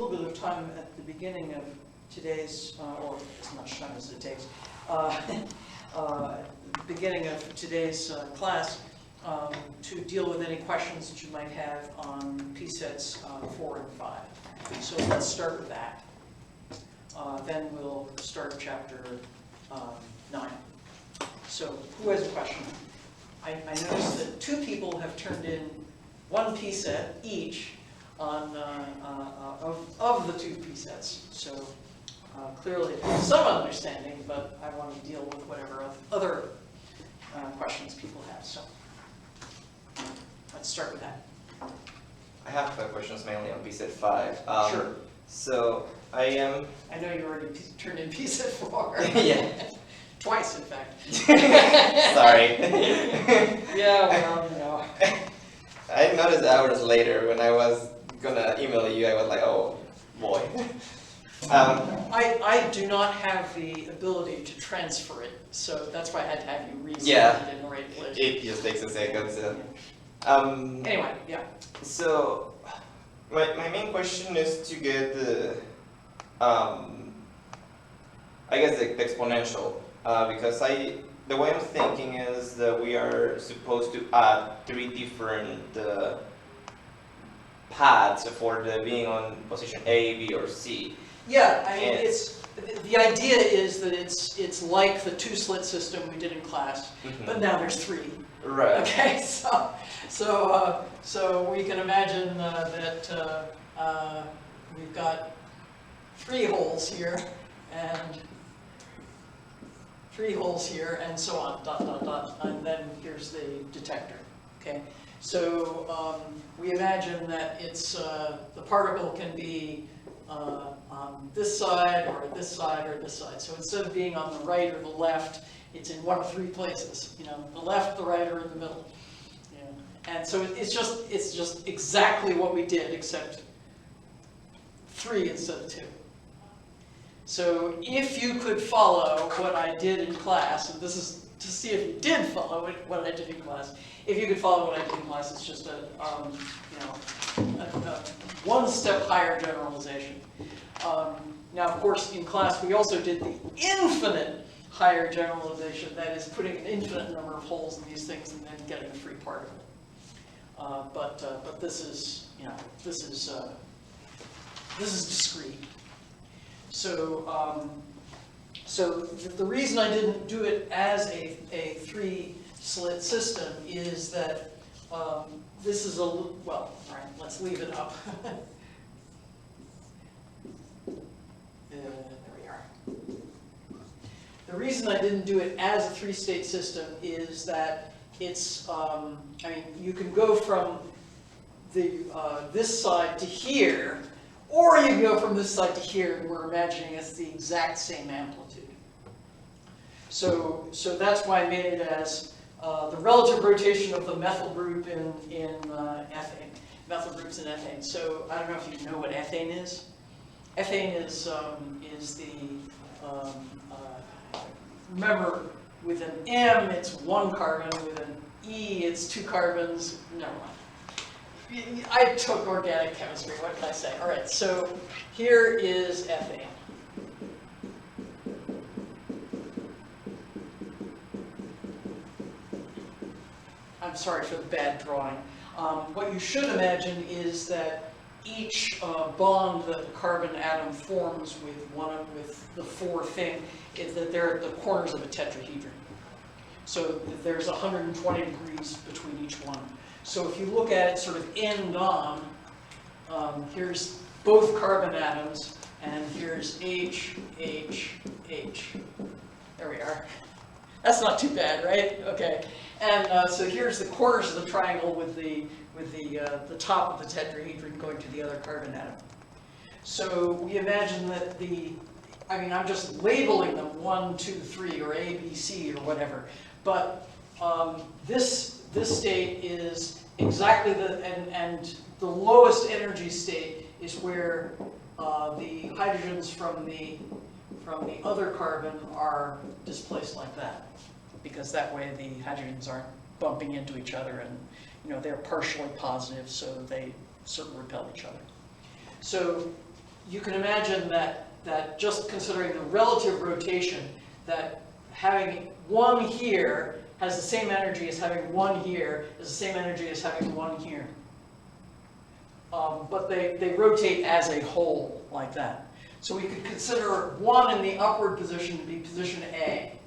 little bit of time at the beginning of today's, or as much time as it takes, beginning of today's class to deal with any questions that you might have on P-sets 4 and 5. So let's start with that. Then we'll start chapter 9. So who has a question? I noticed that 2 people have turned in 1 P-set each on of the 2 P-sets. So clearly there's some understanding, but I want to deal with whatever other questions people have. So let's start with that. I have questions mainly on P-set 5. Sure. So I know you already turned in P-set 4. Yeah. Twice, in fact. Sorry. Yeah, well, you know. I noticed hours later when I was gonna email you, I was like, oh boy. I do not have the ability to transfer it, so that's why I had to have you resend it in the right place. It just takes a second. So. Anyway, yeah. So my main question is to get the I guess the exponential, because the way I'm thinking is that we are supposed to add 3 different paths for the being on position A, B, or C. Yeah, I mean, the idea is that it's like the 2-slit system we did in class, but now there's 3. Right. Okay, so we can imagine that we've got 3 holes here and 3 holes here, and so on, dot, dot, dot, and then here's the detector, okay? So we imagine that it's, the particle can be on this side, or this side, or this side. So instead of being on the right or the left, it's in one of 3 places, you know, the left, the right, or in the middle. You know? And so it's just exactly what we did, except 3 instead of 2. So if you could follow what I did in class, and this is to see if you did follow what I did in class. If you could follow what I did in class, it's just a 1 step higher generalization. Now, of course, in class we also did the infinite higher generalization, that is putting an infinite number of holes in these things and then getting a free particle. But this is, you know, this is discrete. So, so the reason I didn't do it as a 3-slit system is that this is well, all right, let's leave it up. There we are. The reason I didn't do it as a 3-state system is that it's, I mean, you can go from this side to here, or you can go from this side to here, and we're imagining it's the exact same amplitude. So that's why I made it as the relative rotation of the methyl group in ethane, methyl groups in ethane. So I don't know if you know what ethane is. Ethane is the, remember, with an M it's 1 carbon, with an E it's 2 carbons, never mind. I took organic chemistry, what can I say? All right, so here is ethane. I'm sorry for the bad drawing. What you should imagine is that each bond that the carbon atom forms with the 4 thing is that they're at the corners of a tetrahedron. So there's 120 degrees between each one. So if you look at it sort of end on, here's both carbon atoms, and here's H, H, H. There we are. That's not too bad, right? Okay. And so here's the corners of the triangle with the top of the tetrahedron going to the other carbon atom. So we imagine that I mean, I'm just labeling them 1, 2, 3, or A, B, C, or whatever. But this state is exactly and the lowest energy state is where the hydrogens from the other carbon are displaced like that, because that way the hydrogens aren't bumping into each other, and you know they're partially positive, so they sort of repel each other. So you can imagine that just considering the relative rotation, that having one here has the same energy as having one here, is the same energy as having one here. But they rotate as a whole, like that. So we could consider one in the upward position to be position A,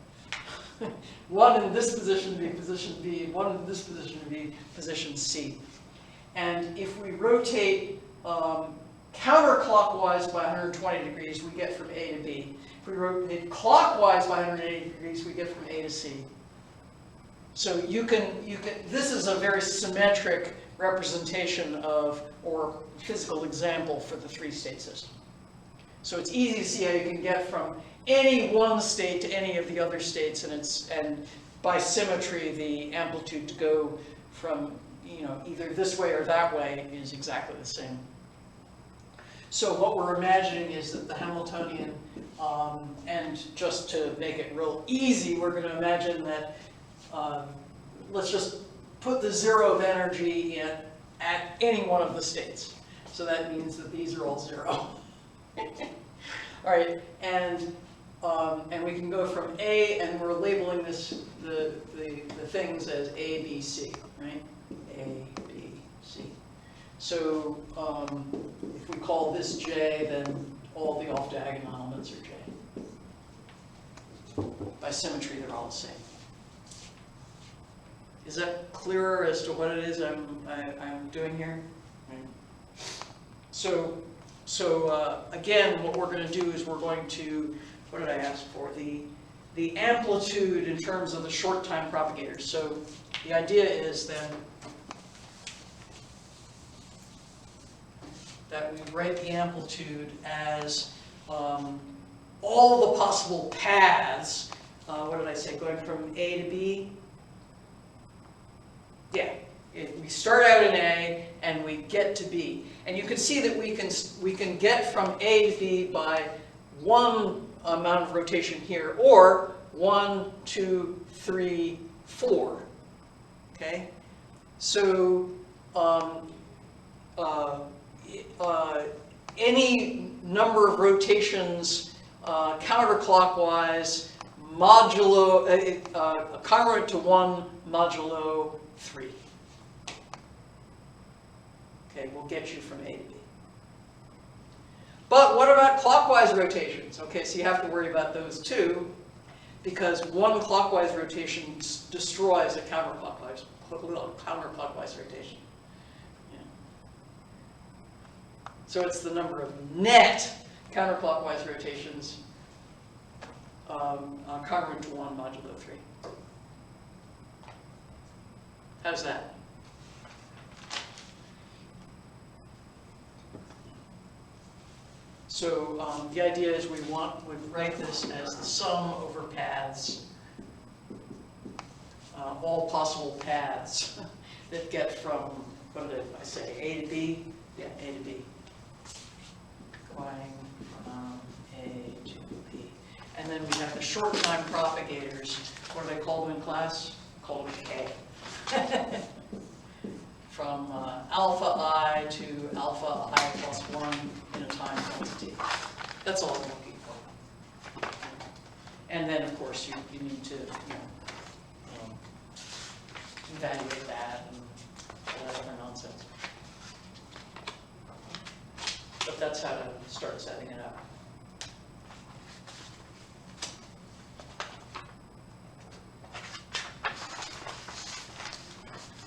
one in this position to be position B, one in this position to be position C. And if we rotate counterclockwise by 120 degrees, we get from A to B. If we rotate clockwise by 180 degrees, we get from A to C. So this is a very symmetric representation of, or physical example for the three-state system. So it's easy to see how you can get from any one state to any of the other states, and by symmetry, the amplitude to go from either this way or that way is exactly the same. So what we're imagining is that the Hamiltonian, and just to make it real easy, we're going to imagine that, let's just put the zero of energy in at any one of the states. So that means that these are all zero. All right, and we can go from A, and we're labeling the things as A, B, C, right? A, B, C. So if we call this J, then all the off-diagonal elements are J. By symmetry, they're all the same. Is that clearer as to what it is I'm doing here? So again, what we're going to do is we're going to, what did I ask for? The amplitude in terms of the short time propagators. So the idea is then that we write the amplitude as all the possible paths. What did I say? Going from A to B? Yeah. We start out in A and we get to B. And you can see that we can get from A to B by one amount of rotation here, or 1, 2, 3, 4. Okay? So any number of rotations counterclockwise modulo congruent to 1 modulo 3. Okay, will get you from A to B. But what about clockwise rotations? Okay, so you have to worry about those too, because one clockwise rotation destroys a counterclockwise rotation. Yeah. So it's the number of net counterclockwise rotations congruent to 1 modulo 3. How's that? So the idea is would write this as the sum over paths, all possible paths that get from, what did I say, A to B? Yeah, A to B. Going from A to B. And then we have the short time propagators. What do they call them in class? Call them K. From alpha I to alpha I plus 1 in a time quantity. That's all we're looking for. And then, of course, you need to evaluate that and all that other nonsense. But that's how to start setting it up.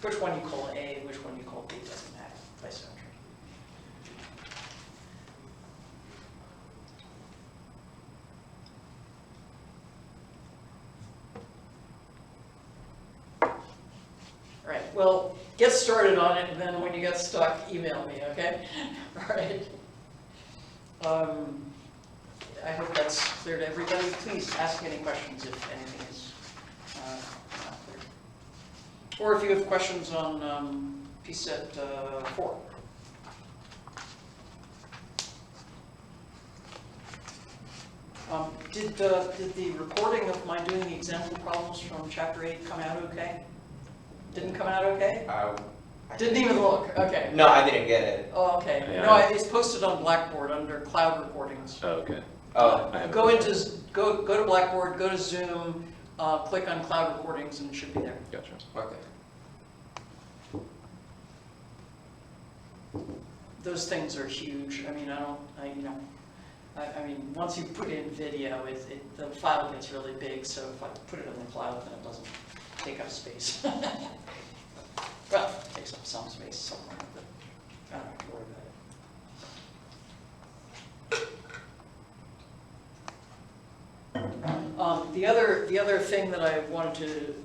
Which one you call A, which one you call B, doesn't matter by symmetry. All right, well, get started on it, and then when you get stuck, email me, okay? All right. I hope that's clear to everybody. Please ask any questions if anything is not clear. Or if you have questions on PSET 4. Did the recording of my doing the example problems from Chapter 8 come out okay? Didn't come out okay? Didn't even look, okay. No, I didn't get it. Oh, okay. Yeah. No, it's posted on Blackboard under cloud recordings. Oh, okay. Oh, I haven't Go looked into, go to Blackboard, go to Zoom, click on cloud recordings and it should be there. Gotcha. okay. Those things are huge. I mean, I mean, once you put in video, the file gets really big, so if I put it in the cloud, then it doesn't take up space. Well, it takes up some space somewhere, but I don't have to worry about it. The other thing that I wanted to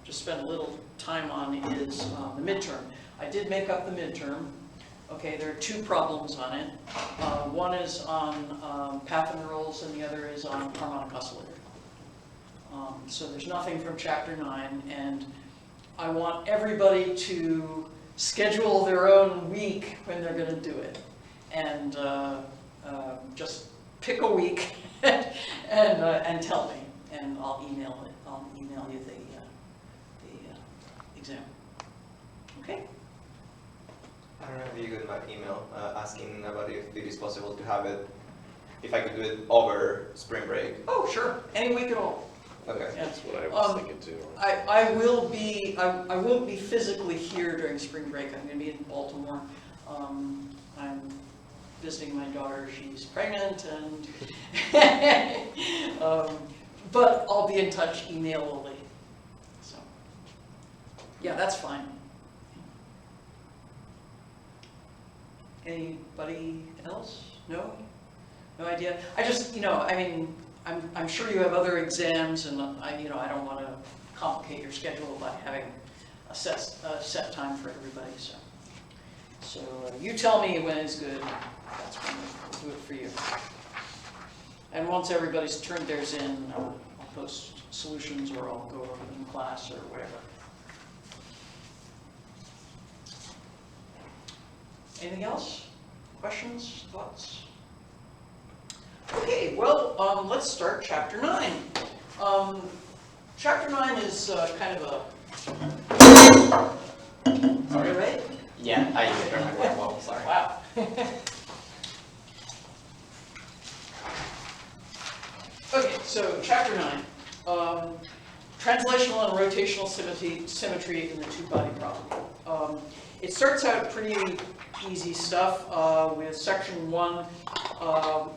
just spend a little time on is the midterm. I did make up the midterm. Okay, there are two problems on it. One is on path and rules, and the other is on harmonic oscillator. So there's nothing from chapter 9, and I want everybody to schedule their own week when they're going to do it, and just pick a week and tell me, and I'll email it. I'll email you the exam. Okay. I don't know if you got my email asking about if it is possible to have it, if I could do it over spring break. Oh, sure. Any week at all. Okay. Yeah. That's what I was thinking too. I won't be physically here during spring break. I'm going to be in Baltimore. I'm visiting my daughter. She's pregnant, and but I'll be in touch emailally. So yeah, that's fine. Anybody else? No? No idea? I just, I mean, I'm sure you have other exams, and I don't want to complicate your schedule by having a set time for everybody, so you tell me when it's good, that's when we'll do it for you. And once everybody's turned theirs in, I'll post solutions, or I'll go over them in class, or whatever. Anything else? Questions, thoughts? Okay, well, let's start chapter 9. Chapter 9 is kind of a... Are you ready? Yeah, I did remember it well, sorry. Wow. Okay, so chapter 9. Translational and rotational symmetry in the two-body problem. It starts out pretty easy stuff with section 1,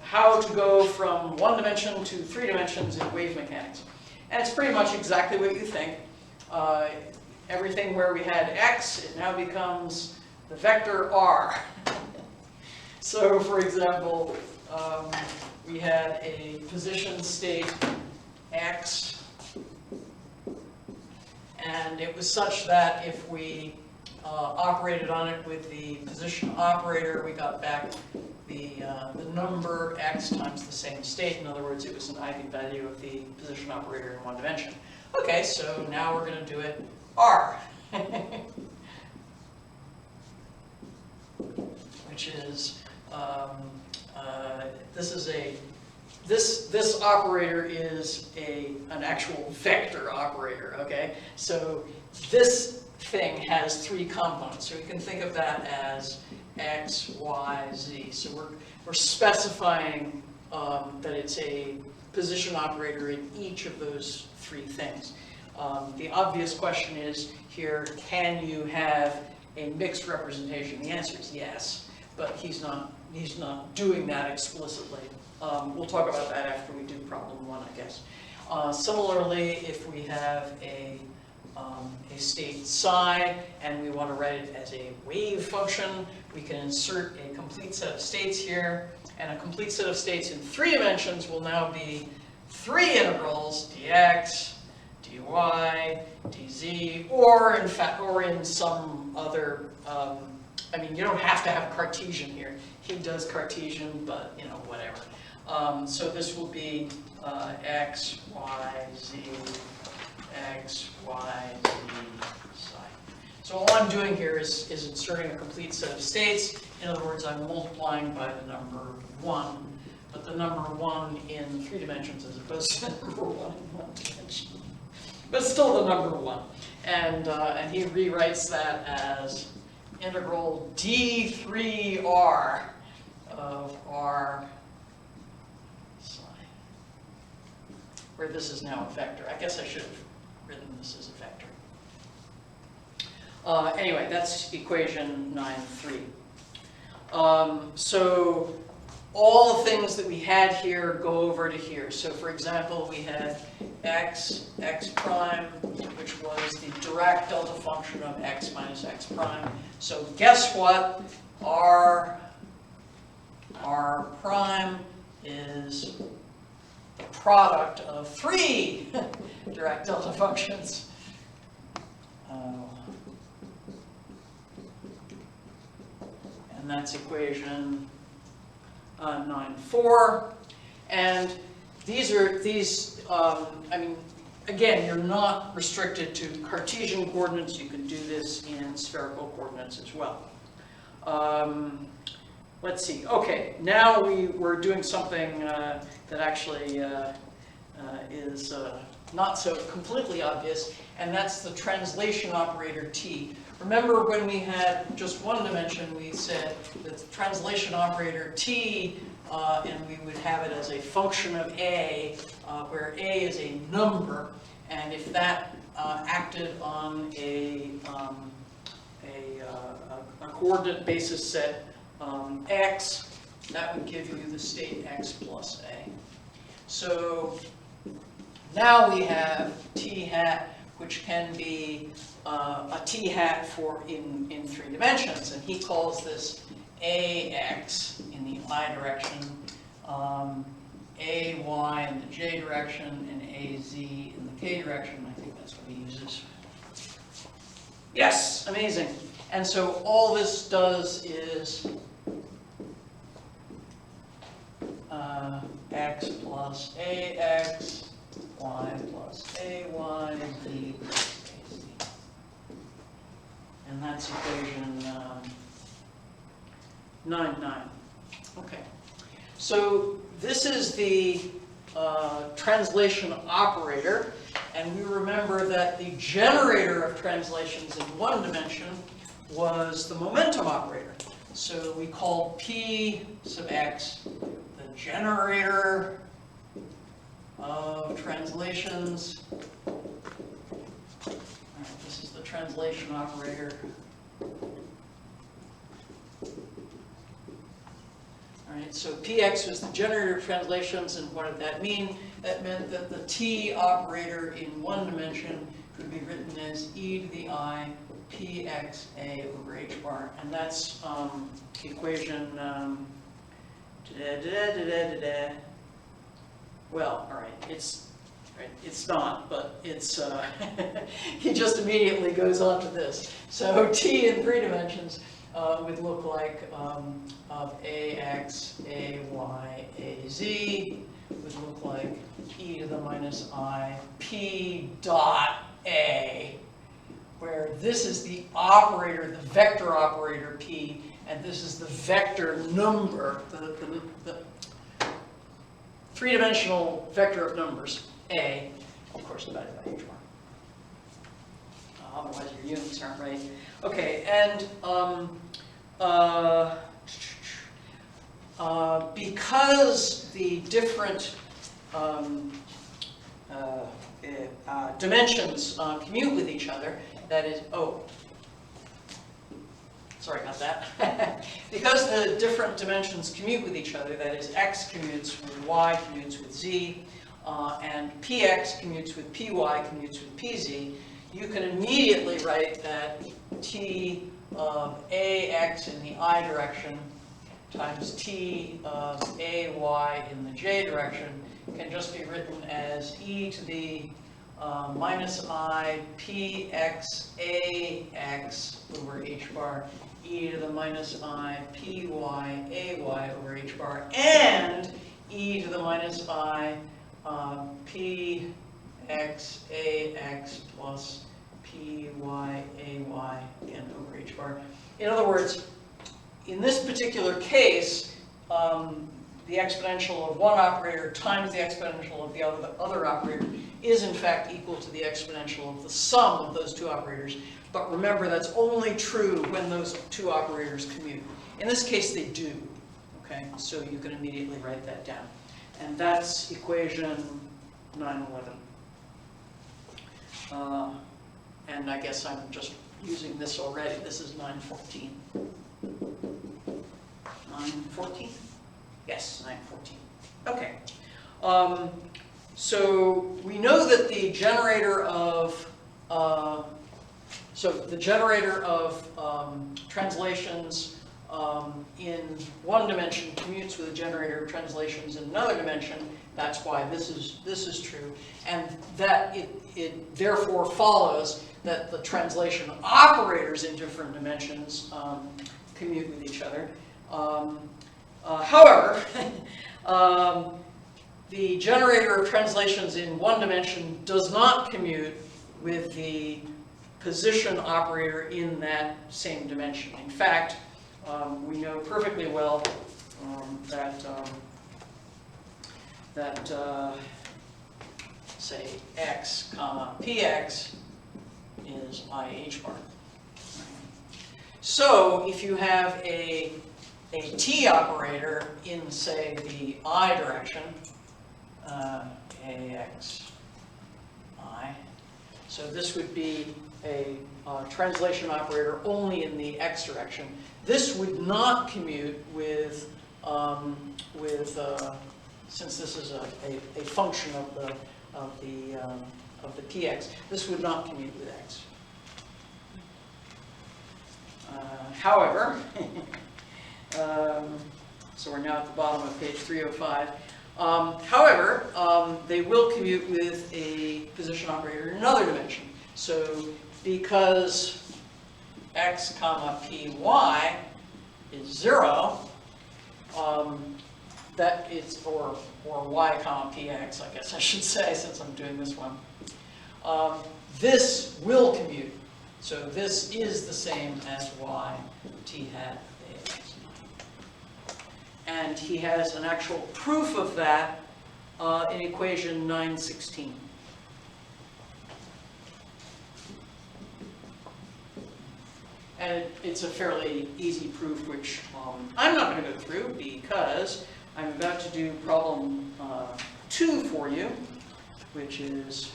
how to go from 1 dimension to 3 dimensions in wave mechanics. And it's pretty much exactly what you think. Everything where we had x, it now becomes the vector r. So for example, we had a position state x, and it was such that if we operated on it with the position operator, we got back the number x times the same state. In other words, it was an eigenvalue of the position operator in 1 dimension. Okay, so now we're going to do it r, which is this operator is an actual vector operator. Okay, so this thing has 3 components, so you can think of that as x, y, z. So we're specifying that it's a position operator in each of those 3 things. The obvious question is here, can you have a mixed representation? The answer is yes, but he's not doing that explicitly. We'll talk about that after we do problem 1, I guess. Similarly, if we have a state psi, and we want to write it as a wave function, we can insert a complete set of states here, and a complete set of states in 3 dimensions will now be 3 integrals, dx, dy, dz, or in fact, or in some other, I mean, you don't have to have Cartesian here. He does Cartesian, but, whatever. So this will be x, y, z, x, y, z, psi. So all I'm doing here is inserting a complete set of states. In other words, I'm multiplying by the number 1, but the number 1 in 3 dimensions as opposed to the number 1 in 1 dimension. But still the number 1. And he rewrites that as integral d3r of r psi, where this is now a vector. I guess I should have written this as a vector. Anyway, that's equation 9.3. So all the things that we had here go over to here. So for example, we had x prime, which was the Dirac delta function of x minus x prime. So guess what? R prime is the product of 3 Dirac delta functions. And that's equation 9.4. And these, I mean, again, you're not restricted to Cartesian coordinates. You can do this in spherical coordinates as well. Let's see. Okay, now we're doing something that actually is not so completely obvious, and that's the translation operator t. Remember when we had just one dimension, we said that the translation operator t, and we would have it as a function of a, where a is a number, and if that acted on a coordinate basis set x, that would give you the state x plus a. So now we have t hat, which can be a t hat for in 3 dimensions, and he calls this ax in the I direction, ay in the j direction, and az in the k direction. I think that's what he uses. Yes, amazing. And so all this does is x plus ax, y plus ay, z plus az. And that's equation 9.9. Okay. So this is the translation operator, and we remember that the generator of translations in 1 dimension was the momentum operator. So we call P sub x the generator of translations. All right, this is the translation operator. All right, so Px was the generator of translations, and what did that mean? That meant that the t operator in 1 dimension could be written as e to the I pxa over h bar, and that's equation well, all right, it's not, but it's he just immediately goes on to this. So t in 3 dimensions would look like of ax, ay, az would look like e to the minus I p dot a, where this is the operator, the vector operator p, and this is the vector number, the 3-dimensional vector of numbers, a, of course divided by h bar. Otherwise your units aren't right. Okay, and because the different dimensions commute with each other, that is, sorry about that. Because the different dimensions commute with each other, that is, x commutes with y, commutes with z, and px commutes with py, commutes with pz, you can immediately write that t of ax in the I direction times t of ay in the j direction can just be written as e to the minus I px ax over h bar, e to the minus I py ay over h bar, and e to the minus I px ax plus py ay again over h bar. In other words, in this particular case, the exponential of one operator times the exponential of the other operator is in fact equal to the exponential of the sum of those two operators. But remember, that's only true when those two operators commute. In this case, they do. Okay, so you can immediately write that down. And that's equation 911. And I guess I'm just using this already. This is 914. 914? Yes, 914. Okay. So we know that the generator of translations in one dimension commutes with a generator of translations in another dimension. That's why this is true, and that it therefore follows that the translation operators in different dimensions commute with each other. However, the generator of translations in one dimension does not commute with the position operator in that same dimension. In fact, we know perfectly well that say x comma px is IH bar. So if you have a t operator in, say, the I direction, AX I, so this would be a translation operator only in the x direction. This would not commute with since this is a function of the px, this would not commute with x. However, so we're now at the bottom of page 305. However, they will commute with a position operator in another dimension. So because x comma py is 0, that is, or y comma px, I guess I should say, since I'm doing this one. This will commute. So this is the same as y t hat ax. And he has an actual proof of that in equation 916. And it's a fairly easy proof, which I'm not going to go through because I'm about to do problem 2 for you, which is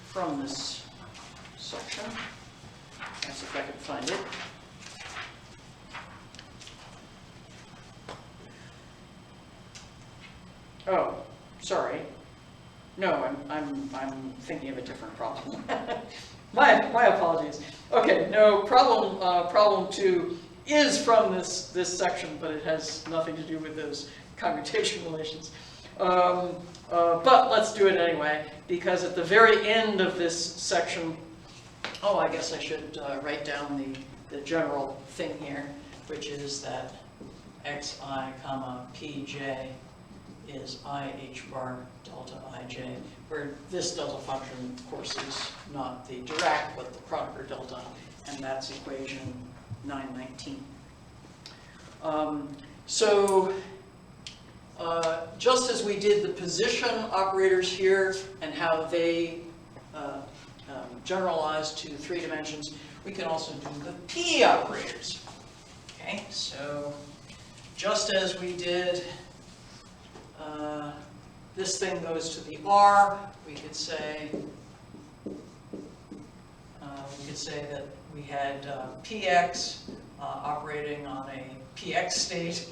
from this section. Let's see if I can find it. Oh, sorry. No, I'm thinking of a different problem. my apologies. Okay, no, problem 2 is from this section, but it has nothing to do with those commutation relations. But let's do it anyway, because at the very end of this section, oh, I guess I should write down the general thing here, which is that xi comma pj is IH bar delta ij, where this delta function, of course, is not the Dirac, but the Kronecker delta, and that's equation 919. Just as we did the position operators here and how they generalize to 3 dimensions, we can also do the p operators. Okay, so just as we did this thing goes to the R, we could say that we had px operating on a px state,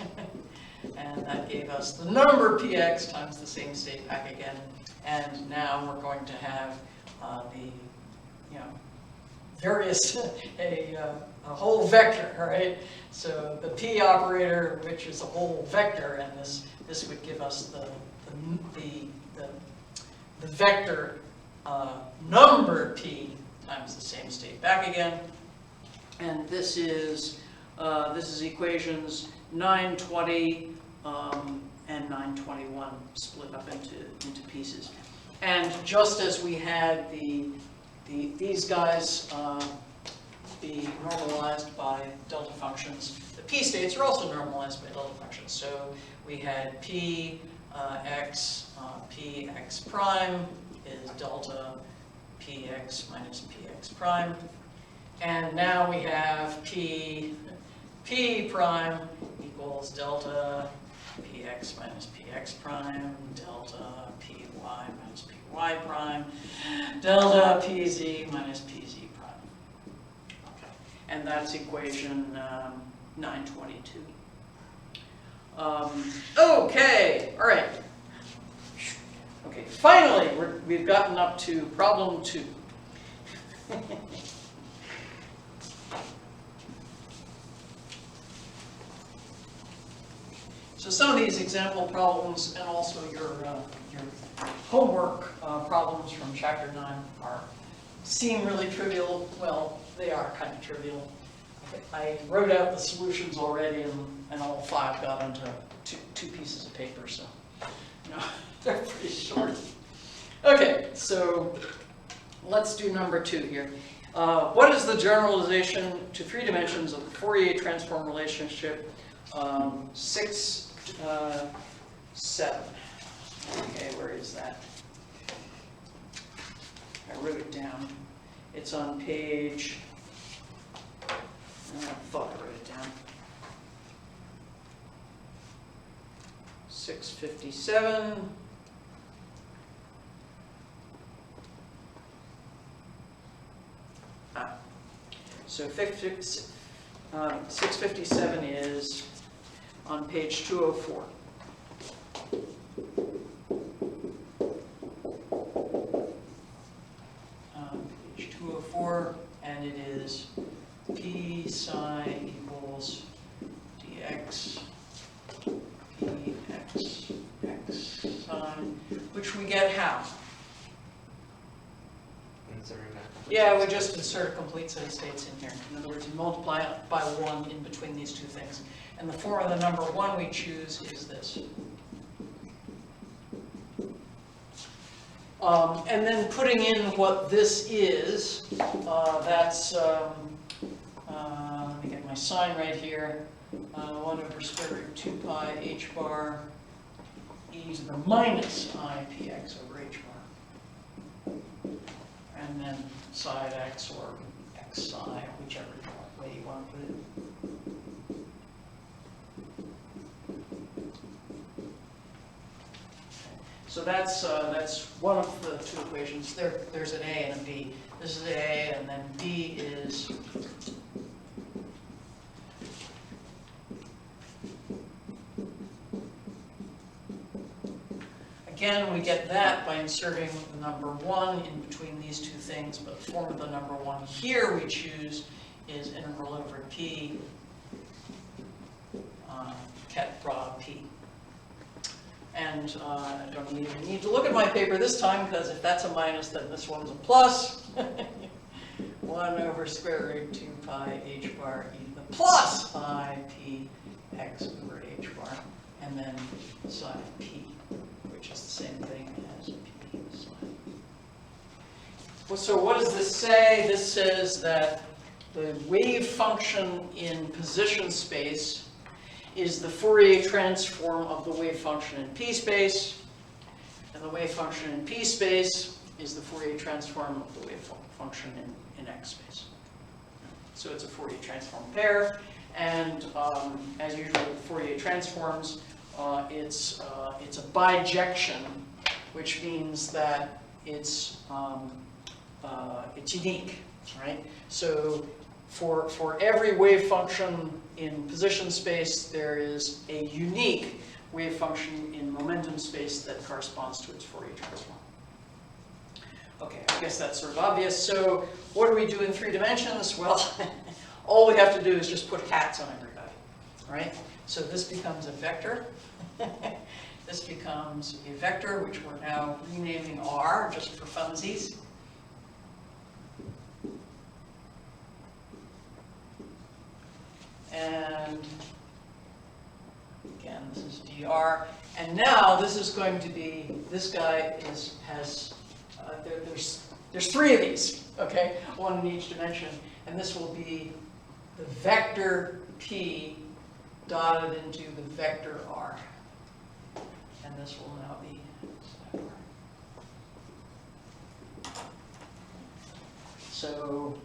and that gave us the number px times the same state back again. And now we're going to have various a whole vector, right? So the p operator, which is a whole vector, and this would give us the vector number p times the same state back again. And this is equations 920 and 921 split up into pieces. And just as we had these guys be normalized by delta functions. The p states are also normalized by delta functions. So we had p x prime is delta px minus px prime. And now we have p prime equals delta px minus px prime, delta py minus py prime, delta pz minus pz prime. Okay, and that's equation 922. Okay, all right. Okay, finally, we've gotten up to problem 2. So some of these example problems and also your homework problems from chapter 9 seem really trivial. Well, they are kind of trivial. I wrote out the solutions already, and all 5 got onto two pieces of paper, so they're pretty short. Okay, so let's do number 2 here. What is the generalization to 3 dimensions of the Fourier transform relationship 6, 7? Okay, where is that? I wrote it down. It's on page, I thought I wrote it down. 657. So 657 is on page 204. Page 204, and it is p psi equals dx px x psi, which we get how? Yeah, we just insert a complete set of states in here. In other words, you multiply it by 1 in between these two things. And the form of the number 1 we choose is this. And then putting in what this is, that's, let me get my sign right here, 1 over square root 2 pi h bar e to the minus I px over h bar. And then psi of x or x psi, whichever way you want to put it. So that's one of the 2 equations. There's an A and a B. This is A, and then B is again, we get that by inserting the number 1 in between these 2 things, but the form of the number 1 here we choose is integral over p ket rho p. And I don't even need to look at my paper this time, because if that's a minus, then this one's a plus. 1 over square root 2 pi h bar e to the plus phi p x over h bar, and then psi p, which is the same thing as p psi. Well, so what does this say? This says that the wave function in position space is the Fourier transform of the wave function in p space, and the wave function in p space is the Fourier transform of the wave function in x space. So it's a Fourier transform pair, and as usual with Fourier transforms, it's a bijection, which means that it's unique, right? So for every wave function in position space, there is a unique wave function in momentum space that corresponds to its Fourier transform. Okay, I guess that's sort of obvious. So what do we do in 3 dimensions? Well, all we have to do is just put hats on everybody, right? So this becomes a vector. This becomes a vector, which we're now renaming R, just for funsies. And again, this is dr. And now this is going to be, this guy has, there's 3 of these, okay? 1 in each dimension. and this will be the vector P dotted into the vector R. And this will now be side R. So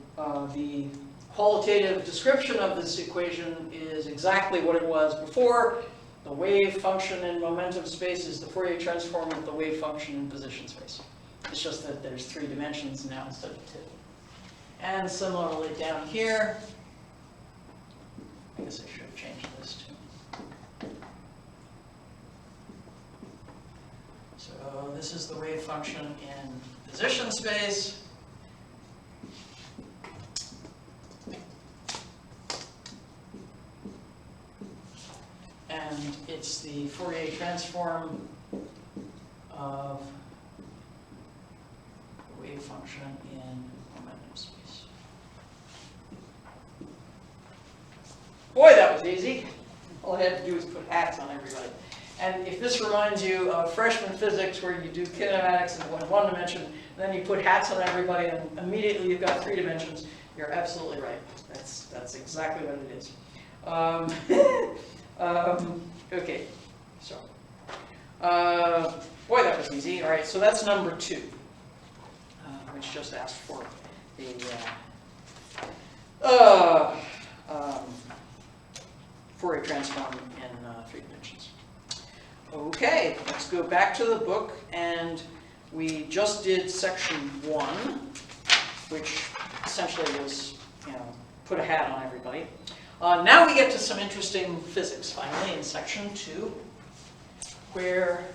the qualitative description of this equation is exactly what it was before. The wave function in momentum space is the Fourier transform of the wave function in position space. It's just that there's 3 dimensions now instead of 2. And similarly down here, I guess I should have changed this too. So this is the wave function in position space. And it's the Fourier transform of the wave function in momentum space. Boy, that was easy. All I had to do was put hats on everybody. And if this reminds you of freshman physics where you do kinematics in one dimension, and then you put hats on everybody and immediately you've got 3 dimensions, you're absolutely right. That's exactly what it is. Okay, so, boy, that was easy. All right, so that's number 2, which just asked for the Fourier transform in 3 dimensions. Okay, let's go back to the book, and we just did section 1, which essentially was, put a hat on everybody. Now we get to some interesting physics, finally, in section 2, where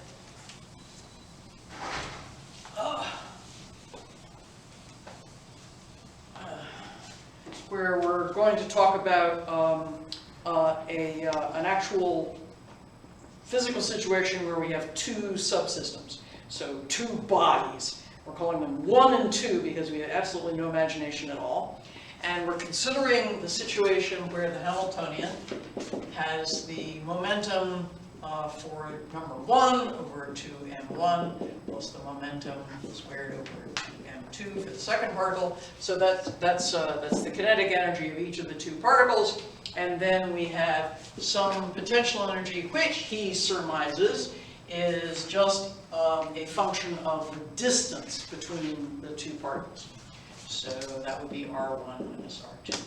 we're going to talk about an actual physical situation where we have 2 subsystems, so 2 bodies. We're calling them 1 and 2 because we have absolutely no imagination at all. And we're considering the situation where the Hamiltonian has the momentum for number 1 over 2m1 plus the momentum squared over 2m2 for the second particle. So that's the kinetic energy of each of the 2 particles. And then we have some potential energy, which he surmises is just a function of the distance between the 2 particles. So that would be R1 minus R2.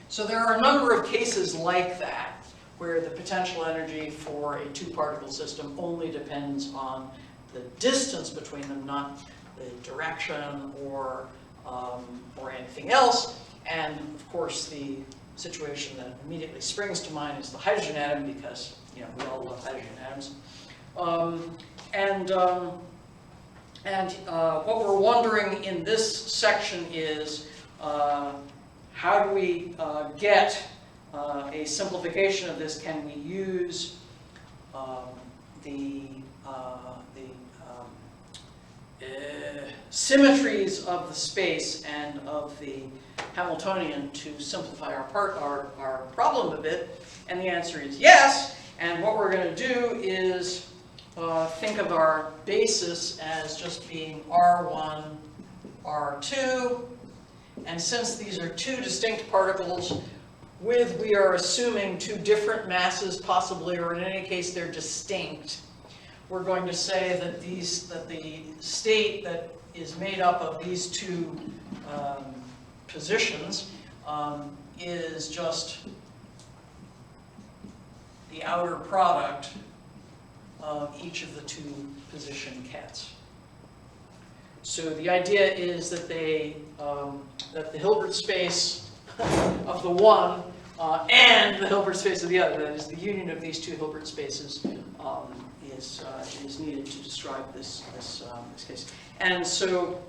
So there are a number of cases like that, where the potential energy for a 2-particle system only depends on the distance between them, not the direction or anything else. And of course, the situation that immediately springs to mind is the hydrogen atom, because we all love hydrogen atoms. What we're wondering in this section is how do we get a simplification of this? Can we use the symmetries of the space and of the Hamiltonian to simplify our problem a bit? And the answer is yes. And what we're going to do is think of our basis as just being R1, R2. And since these are 2 distinct particles, we are assuming 2 different masses possibly, or in any case they're distinct, we're going to say that the state that is made up of these 2 positions is just the outer product of each of the 2 position kets. So the idea is that that the Hilbert space of the one and the Hilbert space of the other, that is, the union of these 2 Hilbert spaces, is needed to describe this case. And so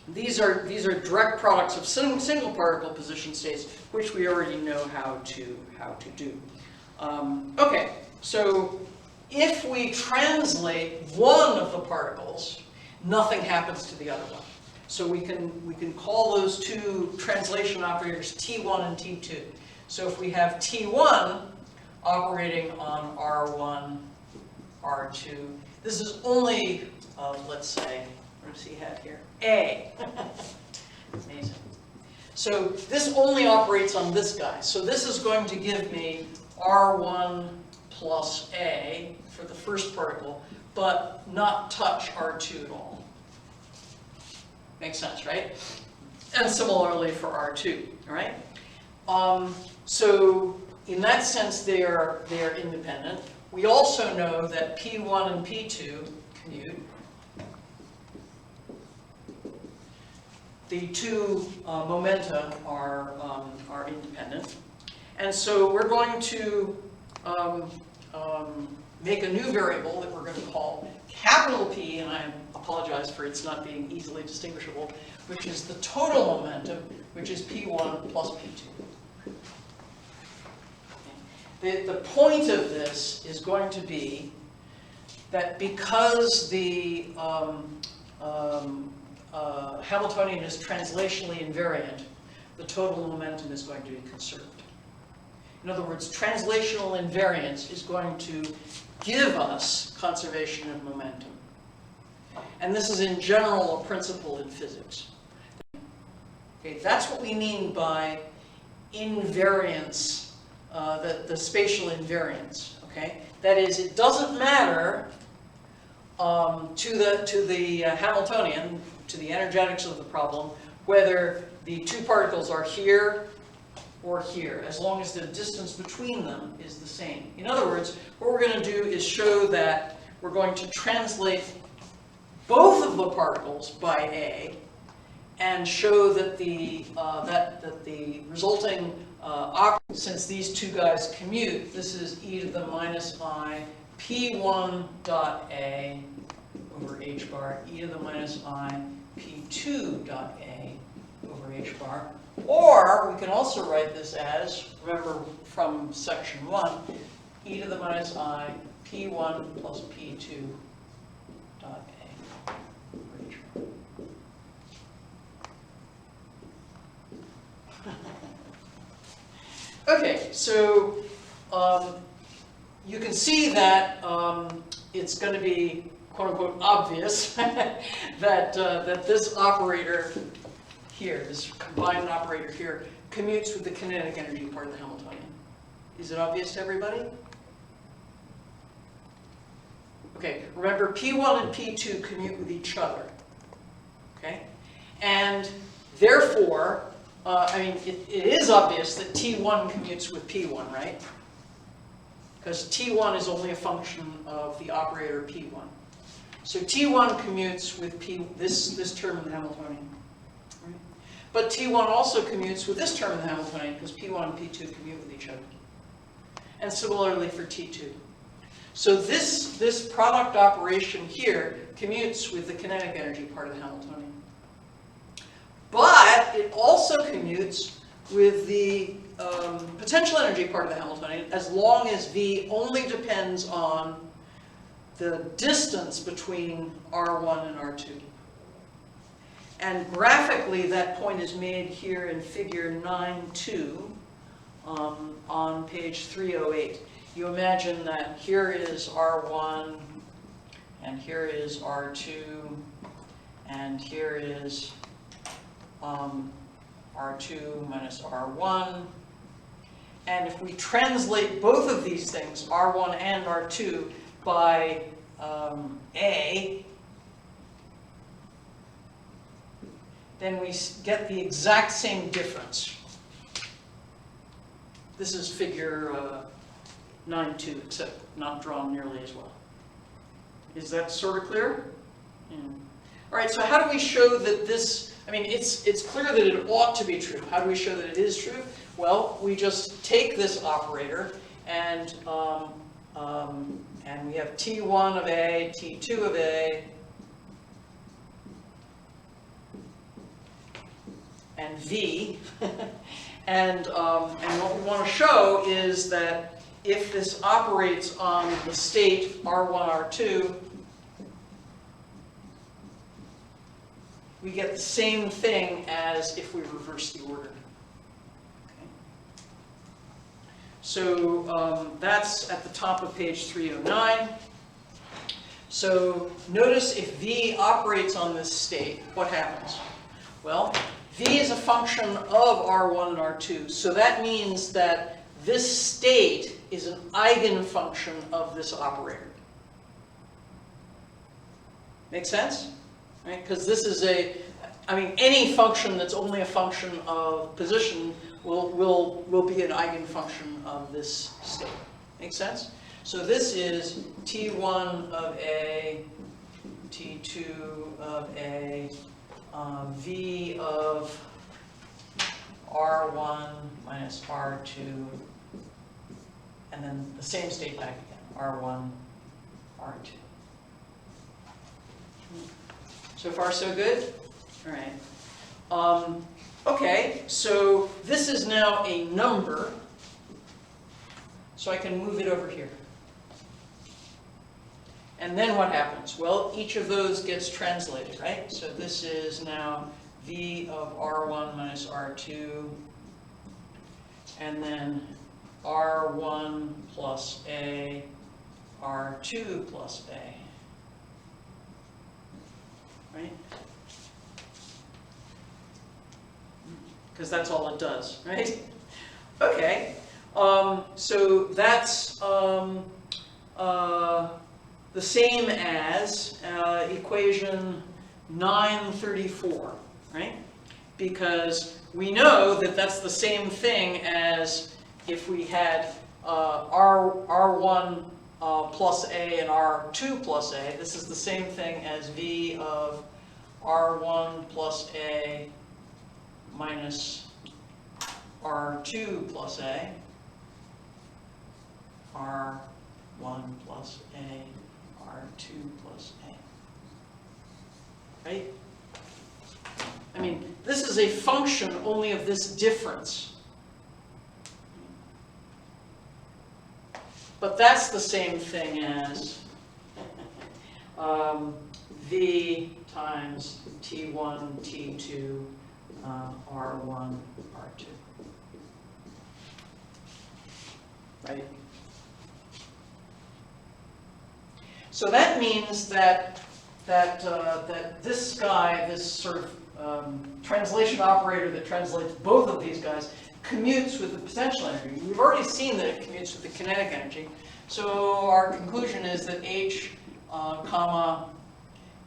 these are direct products of single particle position states, which we already know how to do. Okay, so if we translate one of the particles, nothing happens to the other one. So we can call those 2 translation operators T1 and T2. So if we have T1 operating on R1, R2, this is only, let's say, what does he have here? A. Amazing. So this only operates on this guy. So this is going to give me R1 plus A for the first particle, but not touch R2 at all. Makes sense, right? And similarly for R2, all right? So in that sense, they are independent. We also know that P1 and P2 commute. The two momenta are independent. And so we're going to make a new variable that we're going to call capital P, and I apologize for its not being easily distinguishable, which is the total momentum, which is P1 plus P2. The point of this is going to be that because the Hamiltonian is translationally invariant, the total momentum is going to be conserved. In other words, translational invariance is going to give us conservation of momentum. And this is in general a principle in physics. Okay, that's what we mean by invariance, the spatial invariance. Okay, that is, it doesn't matter to the Hamiltonian, to the energetics of the problem, whether the two particles are here or here, as long as the distance between them is the same. In other words, what we're going to do is show that we're going to translate both of the particles by A, and show that the resulting since these two guys commute, this is e to the minus I P1 dot A over H bar, e to the minus I P2 dot A over H bar. Or we can also write this as, remember from section 1, e to the minus I P1 plus P2 dot A over H bar. Okay, so you can see that it's going to be quote-unquote obvious that that this operator here, this combined operator here, commutes with the kinetic energy part of the Hamiltonian. Is it obvious to everybody? Okay, remember P1 and P2 commute with each other. Okay, and therefore, it is obvious that T1 commutes with P1, right? Because T1 is only a function of the operator P1. So T1 commutes with this term in the Hamiltonian. Right? But T1 also commutes with this term in the Hamiltonian because P1 and P2 commute with each other. And similarly for T2. So this product operation here commutes with the kinetic energy part of the Hamiltonian. But it also commutes with the potential energy part of the Hamiltonian as long as V only depends on the distance between R1 and R2. And graphically, that point is made here in figure 9.2 on page 308. You imagine that here is R1, and here is R2, and here is R2 minus R1. And if we translate both of these things, R1 and R2, by A, then we get the exact same difference. This is figure 9.2, except not drawn nearly as well. Is that sort of clear? Yeah. All right, so how do we show that this, it's clear that it ought to be true. How do we show that it is true? Well, we just take this operator and we have T1 of A, T2 of A, and V. and what we want to show is that if this operates on the state R1, R2, we get the same thing as if we reverse the order. Okay. So that's at the top of page 309. So notice if V operates on this state, what happens? Well, V is a function of R1 and R2. So that means that this state is an eigenfunction of this operator. Make sense? Right? Because this is any function that's only a function of position will be an eigenfunction of this state. Make sense? So this is T1 of A, T2 of A, V of R1 minus R2, and then the same state back again, R1, R2. So far, so good? All right. Okay, so this is now a number, so I can move it over here. And then what happens? Well, each of those gets translated, right? So this is now V of R1 minus R2, and then R1 plus A, R2 plus A, right? Because that's all it does, right? Okay, so that's the same as equation 934, right? Because we know that that's the same thing as if we had R1 plus A and R2 plus A. This is the same thing as V of R1 plus A minus R2 plus A, R1 plus A, R2 plus A, right? I mean, this is a function only of this difference. But that's the same thing as V times T1, T2, R1, R2. Right? So that means that this guy, this sort of translation operator that translates both of these guys, commutes with the potential energy. We've already seen that it commutes with the kinetic energy. So our conclusion is that H, comma,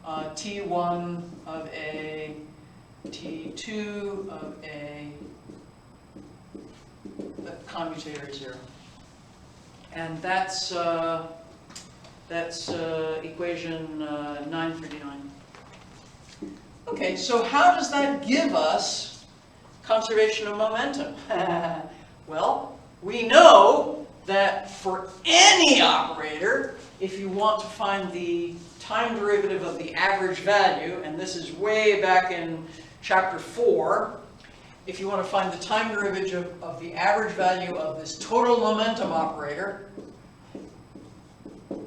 T1 of A, T2 of A, the commutator is 0. And that's equation 939. Okay, so how does that give us conservation of momentum? Well, we know that for any operator, if you want to find the time derivative of the average value, and this is way back in chapter 4, if you want to find the time derivative of the average value of this total momentum operator, all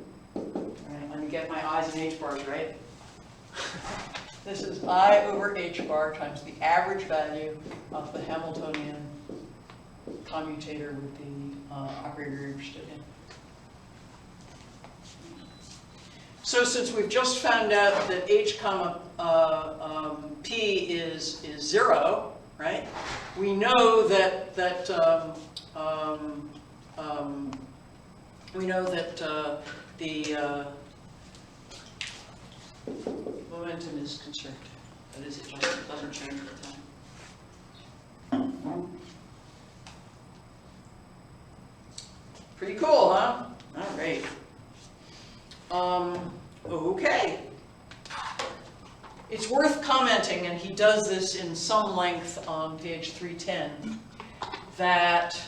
right, let me get my I's and H bars right. This is I over H bar times the average value of the Hamiltonian commutator with the operator you're interested in. So since we've just found out that H comma P is 0, right? We know that the momentum is conserved. That is, it just doesn't change with time. Pretty cool, huh? All right. Okay. It's worth commenting, and he does this in some length on page 310, that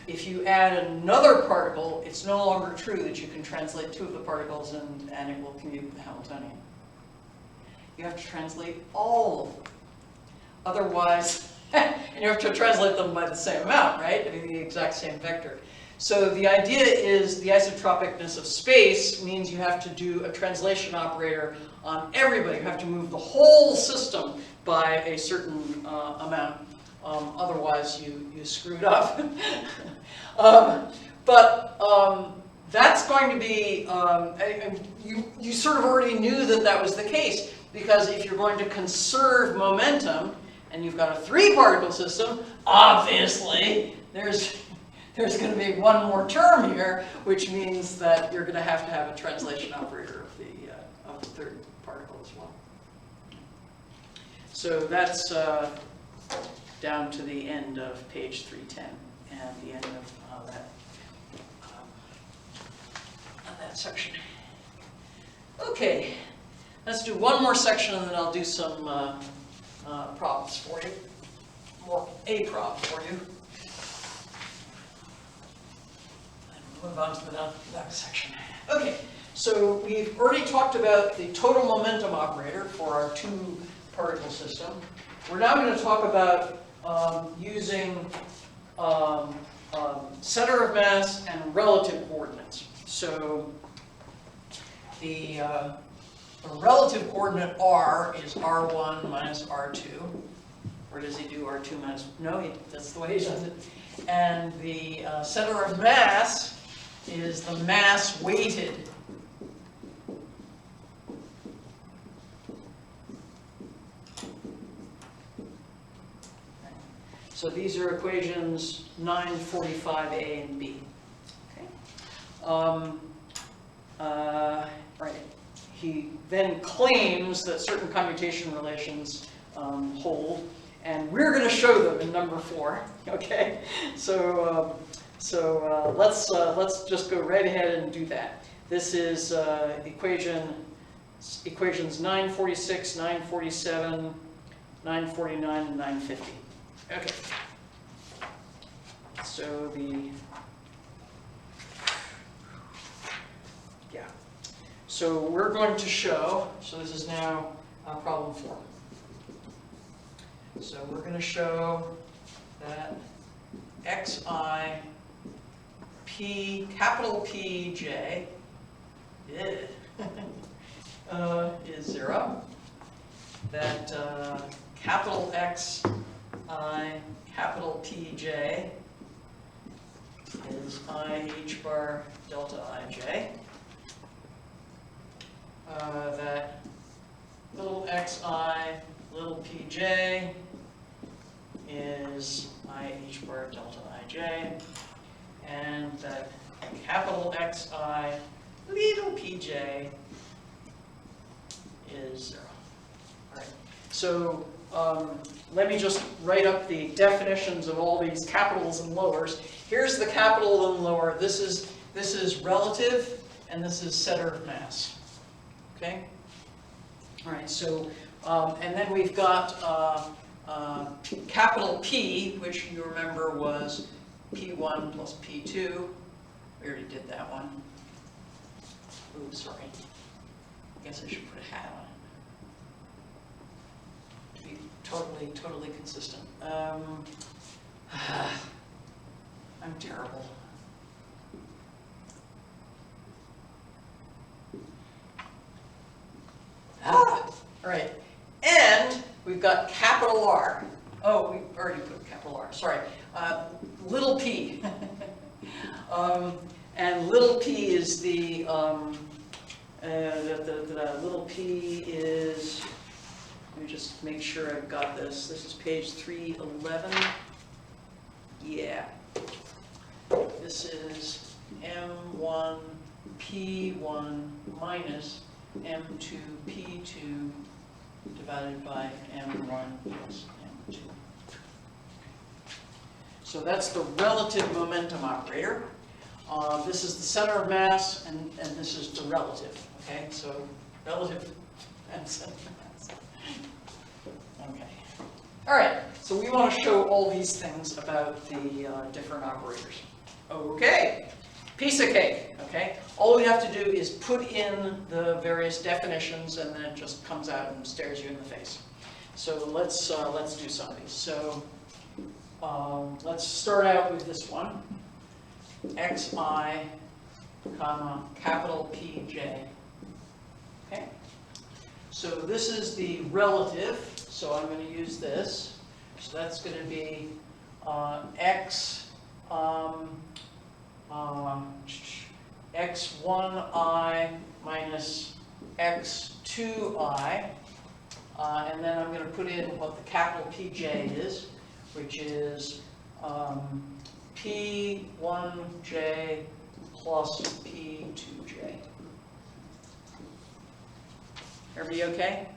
if you add another particle, it's no longer true that you can translate two of the particles and it will commute with the Hamiltonian. You have to translate all of them. Otherwise, and you have to translate them by the same amount, right? I mean, the exact same vector. So the idea is the isotropicness of space means you have to do a translation operator on everybody. You have to move the whole system by a certain amount. Otherwise, you screwed up. That's going to be, you sort of already knew that that was the case, because if you're going to conserve momentum, and you've got a 3-particle system, obviously, there's going to be one more term here, which means that you're going to have a translation operator of the third particle as well. So that's down to the end of page 310 and the end of that section. Okay, let's do one more section and then I'll do some problems for you, or a problem for you. And we'll move on to the next section. Okay, so we've already talked about the total momentum operator for our 2-particle system. We're now going to talk about using center of mass and relative coordinates. So the relative coordinate r is r1 minus r2. Or does he do r2 minus? No, that's the way he does it. And the center of mass is the mass weighted. So these are equations 945a and b. Okay. Right. He then claims that certain commutation relations hold, and we're going to show them in number 4. Okay. So let's just go right ahead and do that. This is equations 946, 947, 949, and 950. Okay. So So we're going to show, so this is now problem 4. So we're going to show that xi p, capital Pj, is 0. That capital Xi, capital Pj is I h bar delta ij. That little xi, little pj is I h bar delta ij, and that capital Xi, little pj is 0. All right. So let me just write up the definitions of all these capitals and lowers. Here's the capital and lower. This is relative, and this is center of mass. Okay? All right, so, and then we've got capital P, which you remember was P1 plus P2. We already did that one. Ooh, sorry. I guess I should put a hat on it to be totally consistent. I'm terrible. All right, and we've got capital R. Oh, we already put capital R, sorry. Little p. And little p is the little p is, let me just make sure I've got this. This is page 311. Yeah. This is M1 P1 minus M2 P2 divided by M1 plus M2. So that's the relative momentum operator. This is the center of mass, and this is the relative. Okay, so relative and center of mass. Okay. All right, so we want to show all these things about the different operators. Okay, piece of cake. Okay, all we have to do is put in the various definitions, and then it just comes out and stares you in the face. So let's do some of these. So let's start out with this one. Xi, comma, capital Pj. Okay, so this is the relative. So I'm going to use this. So that's going to be x1i minus x2i And then I'm going to put in what the capital PJ is, which is P1J plus P2J. Everybody okay?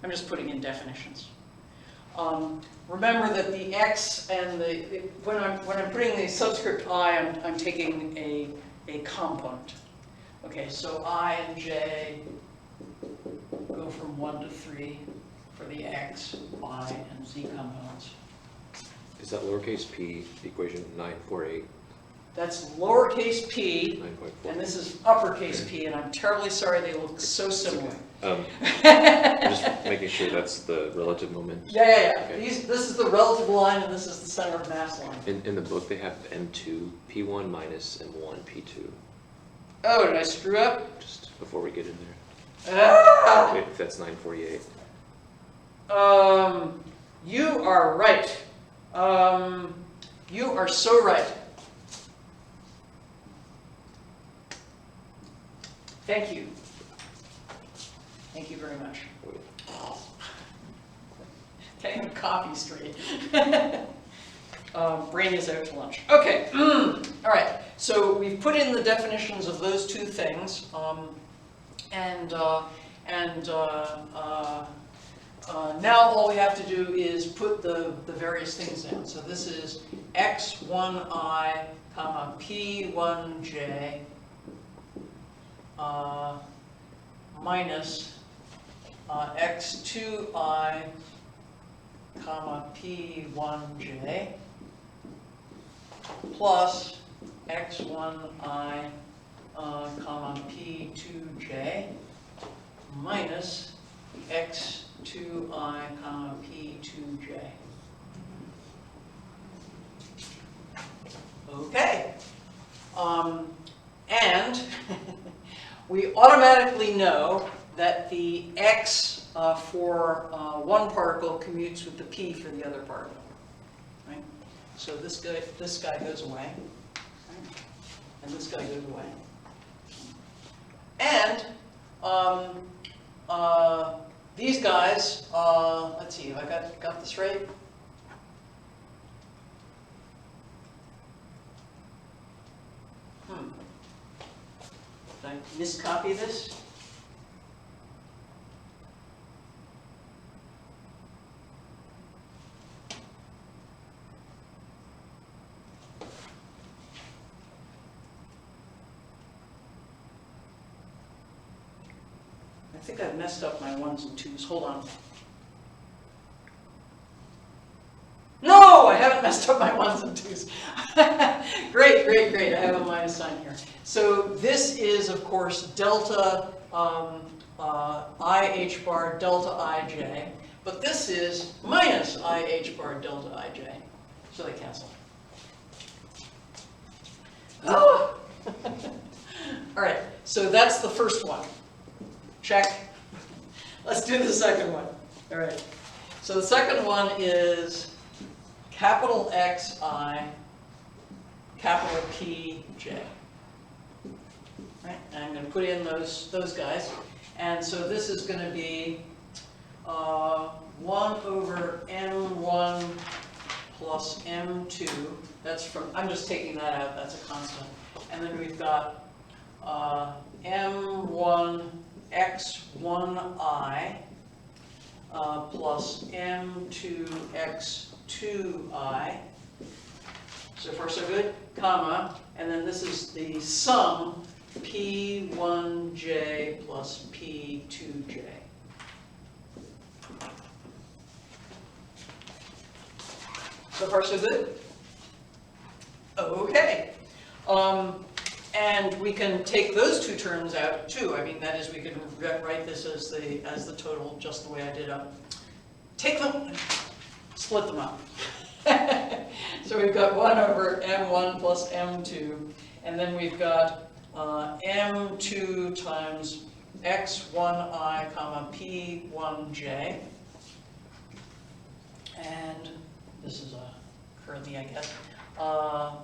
I'm just putting in definitions. Remember that the x and the, when I'm putting the subscript I, I'm taking a component. Okay, so I and j go from 1 to 3 for the x, y, and z components. Is that lowercase p, the equation 948, That's lowercase p, 9.4? and this is uppercase p, and I'm terribly sorry they look so similar. I'm just making sure that's the relative moment. Yeah. Okay. This is the relative line, and this is the center of mass line. In the book, they have M2, P1 minus M1, P2. Oh, did I screw up? Just before we get in there. Ah! Wait, if that's 948. You are right. You are so right. Thank you. Thank you very much. Can't even copy straight. Brain is out to lunch. Okay. All right. So we've put in the definitions of those two things, now all we have to do is put the various things in. So this is x1i, comma p1j minus x2i, comma p1j plus x1i, comma p2j minus x2i, comma p2j. Okay. And we automatically know that the x for one particle commutes with the p for the other particle. Right? So this guy goes away, right? And this guy goes away. And these guys, let's see, have I got this right? Did I miscopy this? I think I've messed up my 1s and 2s. Hold on. No, I haven't messed up my 1s and 2s. Great. I have a minus sign here. So this is, of course, delta IH bar delta IJ. But this is minus IH bar delta IJ. So they cancel. Oh! All right, so that's the first one. Check. Let's do the second one. All right. So the second one is capital XI, capital PJ. Right? And I'm going to put in those guys. And so this is going to be 1 over M1 plus M2. That's from, I'm just taking that out, that's a constant. And then we've got M1 x1i plus m2 x2i. So far so good, comma, and then this is the sum p1j plus p2j. So far so good? Okay. And we can take those two terms out too. I mean, that is, we can write this as the total, just the way I did up. Take them, split them up. So we've got 1 over m1 plus m2, and then we've got m2 times x1i, comma p1j, and this is a curly, I guess,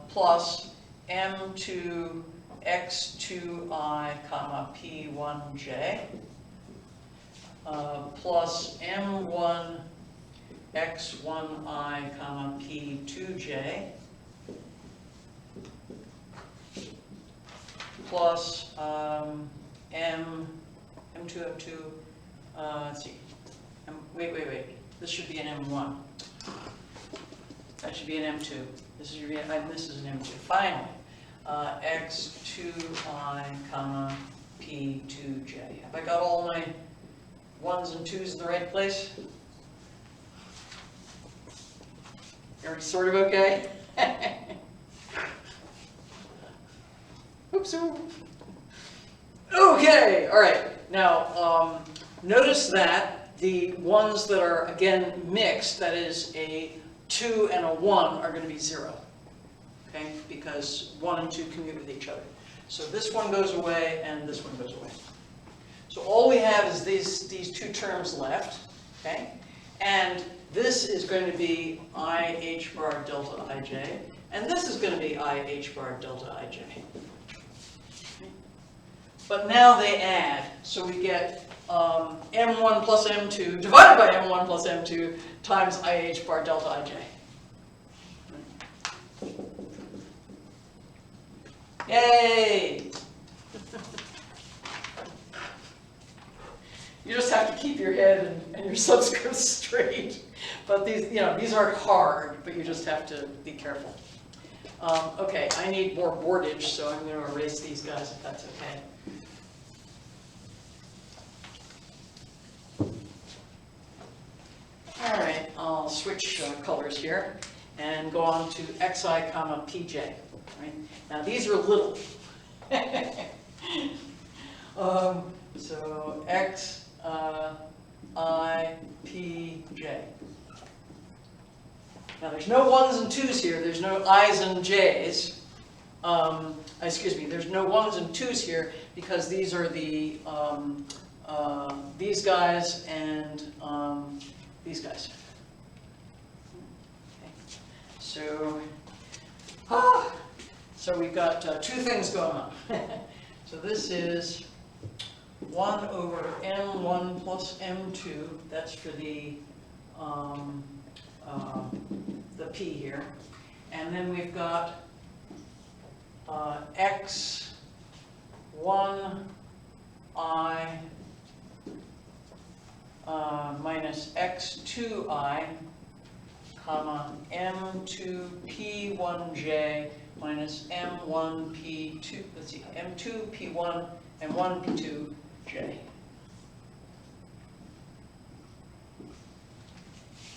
plus m2 x2i, comma p1j, plus M1 X1I comma P2J plus M2, let's see, wait, this should be an M1. That should be an M2. This is an M2. Finally, X2I comma P2J. Have I got all my 1s and 2s in the right place? You're sort of okay? Oops. Okay, all right. Now, notice that the ones that are, again, mixed, that is a 2 and a 1, are going to be 0. Okay, because 1 and 2 commute with each other. So this one goes away and this one goes away. So all we have is these two terms left, okay? And this is going to be I h bar delta ij, and this is going to be I h bar delta ij. But now they add, so we get m1 plus m2 divided by m1 plus m2 times I h bar delta ij. Yay! You just have to keep your head and your subscripts straight. But these aren't hard, but you just have to be careful. Okay, I need more boardage, so I'm going to erase these guys if that's okay. All right, I'll switch colors here and go on to xi comma pj. Right? Now these are little. So x I p j. Now there's no 1s and 2s here. There's no i's and j's. Excuse me. There's no 1s and 2s here because these are the these guys and these guys. Okay. So we've got two things going on. So this is 1 over m1 plus m2. That's for the p here. And then we've got x1i minus x2i, comma m2p1j minus m1p2, let's see, m2p1 and 1p2j.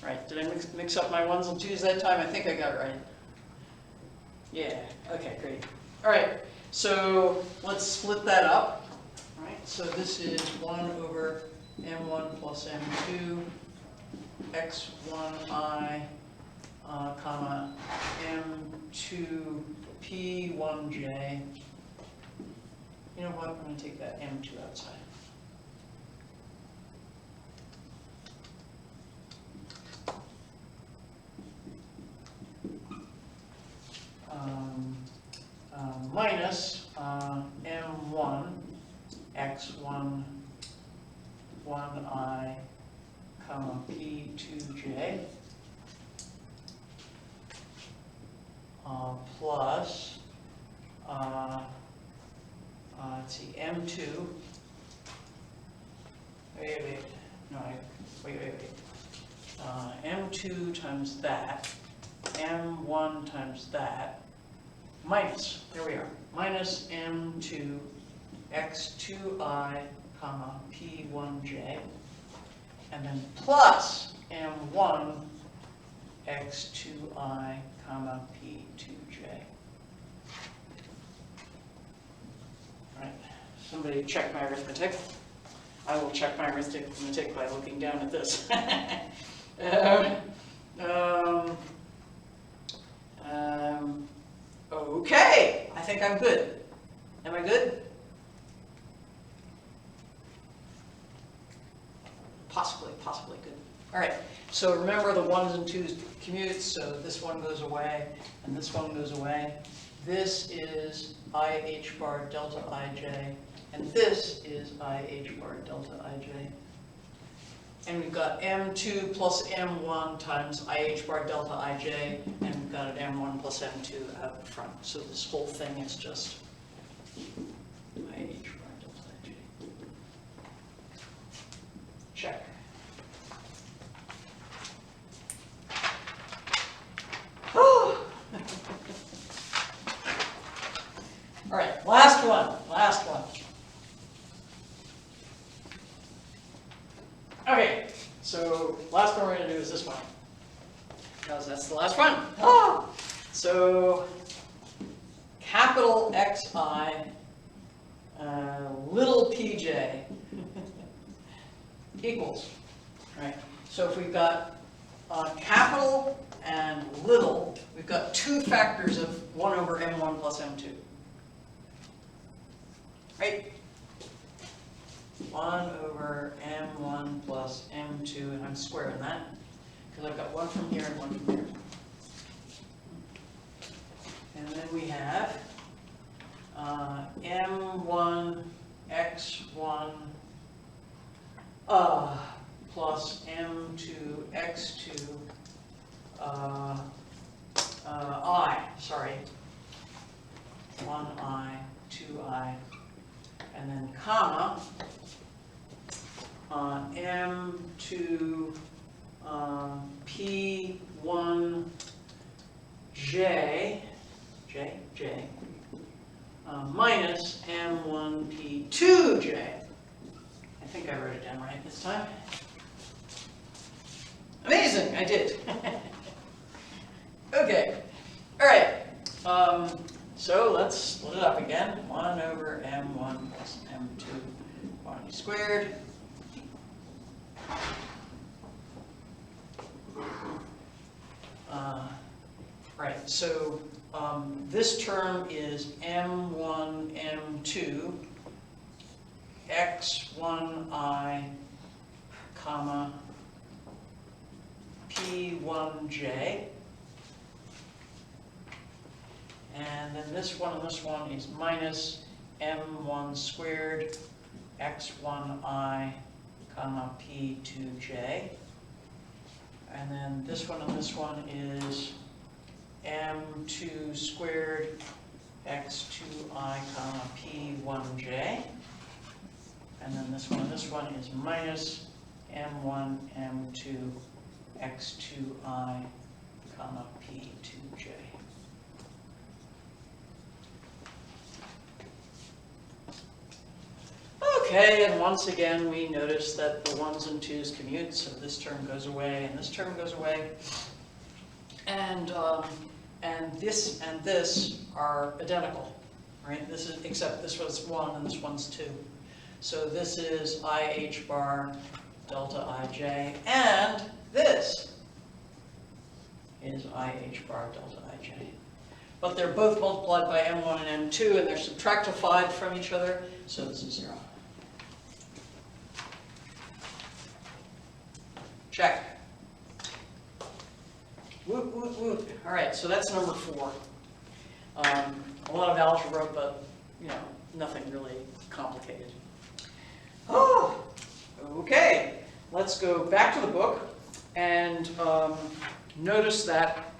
Right, did I mix up my 1s and 2s that time? I think I got it right. Yeah, okay, great. All right, so let's split that up. All right, so this is 1 over m1 plus m2, x1i, comma m2p1j. You know what, I'm going to take that m2 outside. Minus m1 x1 1i comma p2j plus let's see, m2. Wait. M2 times that, m1 times that, minus, there we are, minus m2 x2i comma p1j, and then plus m1 x2i comma p2j. All right, somebody check my arithmetic. I will check my arithmetic by looking down at this. Okay, I think I'm good. Am I good? Possibly good. All right, so remember the 1s and 2s commute, so this one goes away and this one goes away. This is I h bar delta ij, and this is I h bar delta ij. and we've got M2 plus M1 times IH bar delta IJ, and we've got an M1 plus M2 out front. So this whole thing is just IH bar delta IJ. Check. All right, last one. Okay, so last one we're going to do is this one, because that's the last one. So capital XI, little pj equals, right? So if we've got capital and little, we've got two factors of 1 over m1 plus m2. Right? 1 over m1 plus m2, and I'm squaring that, because I've got one from here and one from here. And then we have m1 x1 plus m2 x2 I, 1i, 2i, and then comma, m2 p1 j minus m1 p2 j. I think I wrote it down right this time. Amazing, I did. Okay, all right. So let's split it up again. 1 over m1 plus m2 quantity squared. Right, so this term is m1, m2, x1i, comma, p1j. And then this one and this one is minus m1 squared, x1i, comma, p2j. And then this one and this one is m2 squared, x2i, comma, p1j. And then this one and this one is minus m1, m2, x2i, comma, p2j. Okay, and once again we notice that the 1s and 2s commute, so this term goes away and this term goes away. And this and this are identical, right? This is, except this one's 1 and this one's 2. So this is IH bar delta IJ, and this is IH bar delta IJ. But they're both multiplied by M1 and M2, and they're subtractified from each other, so this is 0. Check. Whoop, whoop, whoop. All right, so that's number 4. A lot of algebra, but, you know, nothing really complicated. Oh, okay. Let's go back to the book and notice that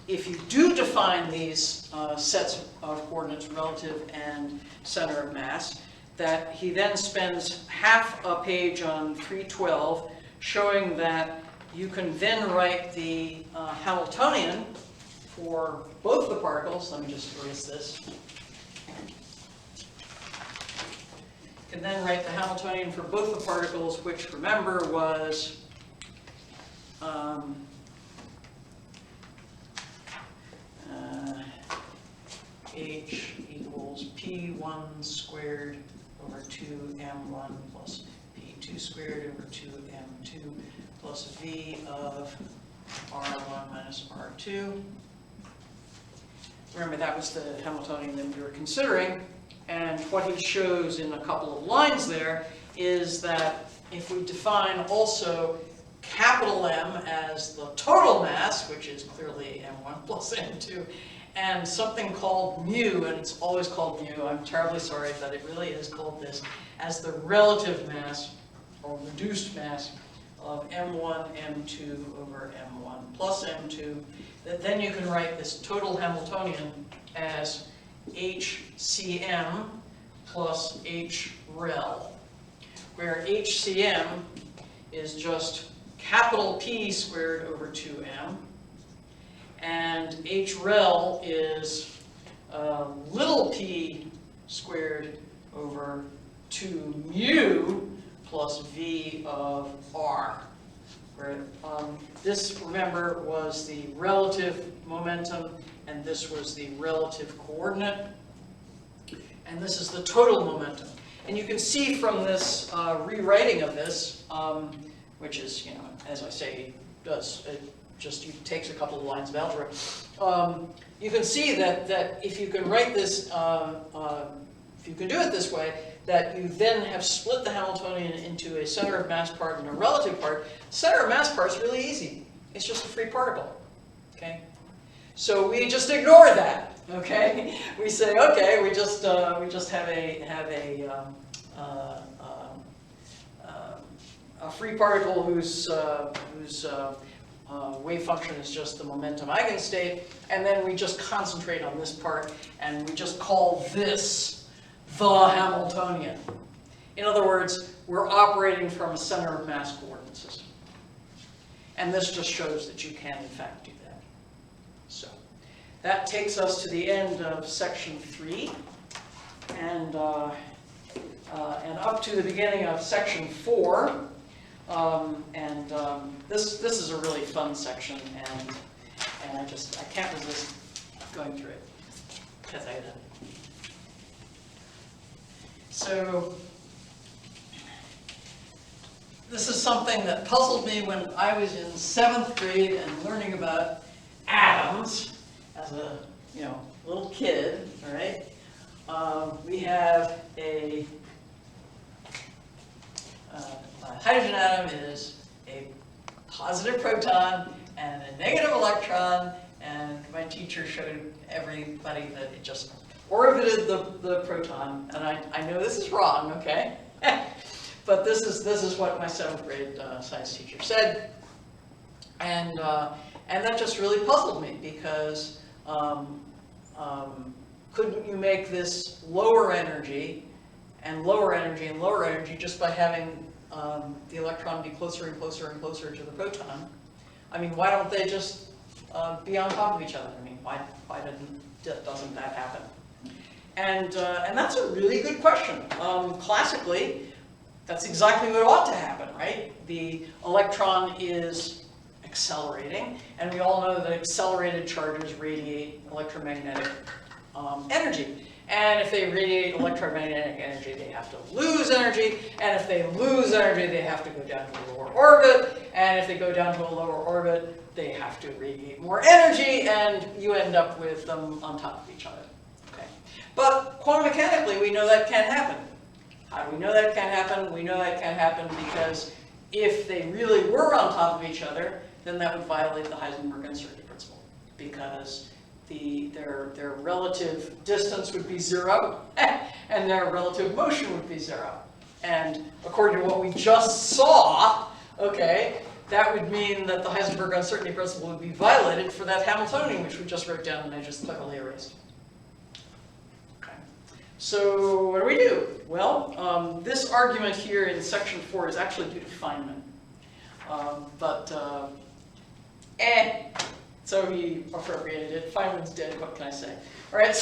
if you do define these sets of coordinates, relative and center of mass, that he then spends half a page on 312 showing that you can then write the Hamiltonian for both the particles. Let me just erase this. You can then write the Hamiltonian for both the particles, which, remember, was H equals P1 squared over 2M1 plus P2 squared over 2M2 plus V of R1 minus R2. Remember, that was the Hamiltonian that we were considering. And what he shows in a couple of lines there is that if we define also capital M as the total mass, which is clearly M1 plus M2, and something called mu, and it's always called mu, I'm terribly sorry that it really is called this, as the relative mass, or reduced mass of M1, M2 over M1 plus M2, that then you can write this total Hamiltonian as HCm plus HRel, where HCm is just capital P squared over 2m, and HRel is little p squared over 2 mu plus v of r. Where, this, remember, was the relative momentum, and this was the relative coordinate, and this is the total momentum. And you can see from this rewriting of this, which is, you know, as I say, takes a couple of lines of algebra. You can see that if you can write this, if you can do it this way, that you then have split the Hamiltonian into a center of mass part and a relative part. Center of mass part is really easy. It's just a free particle. Okay, so we just ignore that. Okay, we say, okay, we just have a free particle whose wave function is just the momentum eigenstate, and then we just concentrate on this part, and we just call this the Hamiltonian. In other words, we're operating from a center of mass coordinate system. And this just shows that you can, in fact, do that. So that takes us to the end of section 3, and up to the beginning of section 4. This is a really fun section, and I can't resist going through it. Kathayda. So this is something that puzzled me when I was in 7th grade and learning about atoms as a little kid. All right, we have a hydrogen atom is a positive proton and a negative electron, and my teacher showed everybody that it just orbited the proton, and I know this is wrong, okay? But this is what my 7th grade science teacher said, and that just really puzzled me, because couldn't you make this lower energy and lower energy and lower energy just by having the electron be closer and closer and closer to the proton? I mean, why don't they just be on top of each other? I mean, why doesn't that happen? And that's a really good question. Classically, that's exactly what ought to happen, right? The electron is accelerating, and we all know that accelerated charges radiate electromagnetic energy. And if they radiate electromagnetic energy, they have to lose energy. And if they lose energy, they have to go down to a lower orbit. And if they go down to a lower orbit, they have to radiate more energy, and you end up with them on top of each other. Okay. But quantum mechanically, we know that can't happen. How do we know that can't happen? We know that can't happen because if they really were on top of each other, then that would violate the Heisenberg uncertainty principle, because their relative distance would be 0, and their relative motion would be 0. And according to what we just saw, okay, that would mean that the Heisenberg uncertainty principle would be violated for that Hamiltonian, which we just wrote down and I just cleverly erased. Okay. So what do we do? Well, this argument here in section 4 is actually due to Feynman. So he appropriated it. Feynman's dead, what can I say? All right,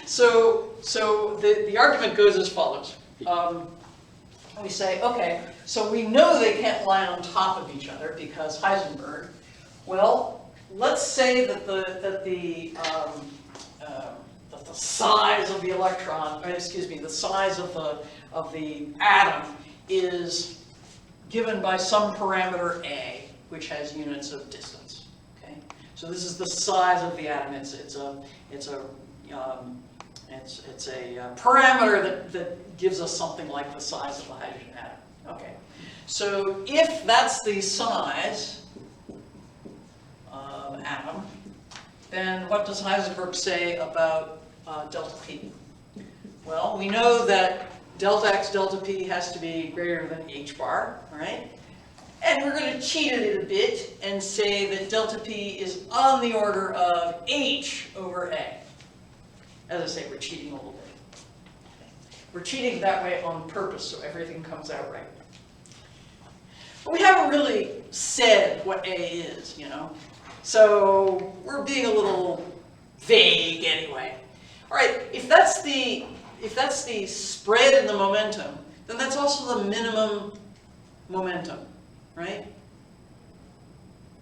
so the argument goes as follows. We say, okay, so we know they can't lie on top of each other because Heisenberg. Well, let's say that the size of the electron, the size of the atom is given by some parameter A, which has units of distance. Okay, so this is the size of the atom. It's a parameter that gives us something like the size of the hydrogen atom. Okay, so if that's the size of atom, then what does Heisenberg say about delta P? Well, we know that delta x delta p has to be greater than h bar, all right? And we're going to cheat it a bit and say that delta p is on the order of h over a. As I say, we're cheating a little bit. We're cheating that way on purpose, so everything comes out right. But we haven't really said what a is, you know? So we're being a little vague anyway. All right, if that's the spread in the momentum, then that's also the minimum momentum, right?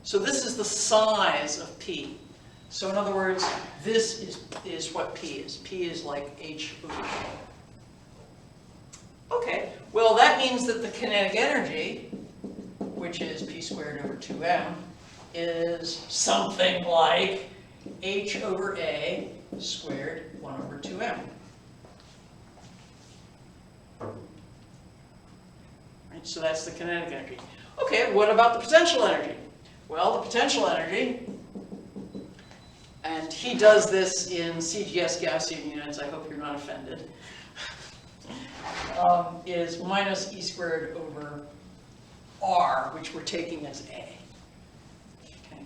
So this is the size of P. So in other words, this is what P is. P is like H over A. Okay, well that means that the kinetic energy, which is P squared over 2m, is something like H over A squared 1 over 2m. Right, so that's the kinetic energy. Okay, what about the potential energy? Well, the potential energy, and he does this in CGS Gaussian units, I hope you're not offended, is minus E squared over R, which we're taking as A. Okay.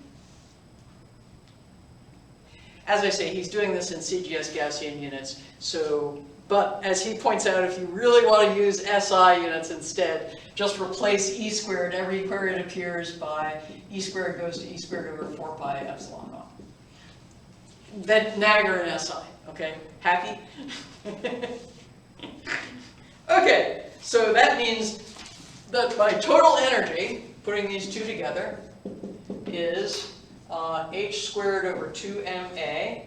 As I say, he's doing this in CGS Gaussian units, so, but as he points out, if you really want to use SI units instead, just replace E squared everywhere it appears by E squared goes to E squared over 4 pi epsilon naught. Then Nagger and SI, okay? Happy? Okay, so that means that my total energy, putting these two together, is h squared over 2ma.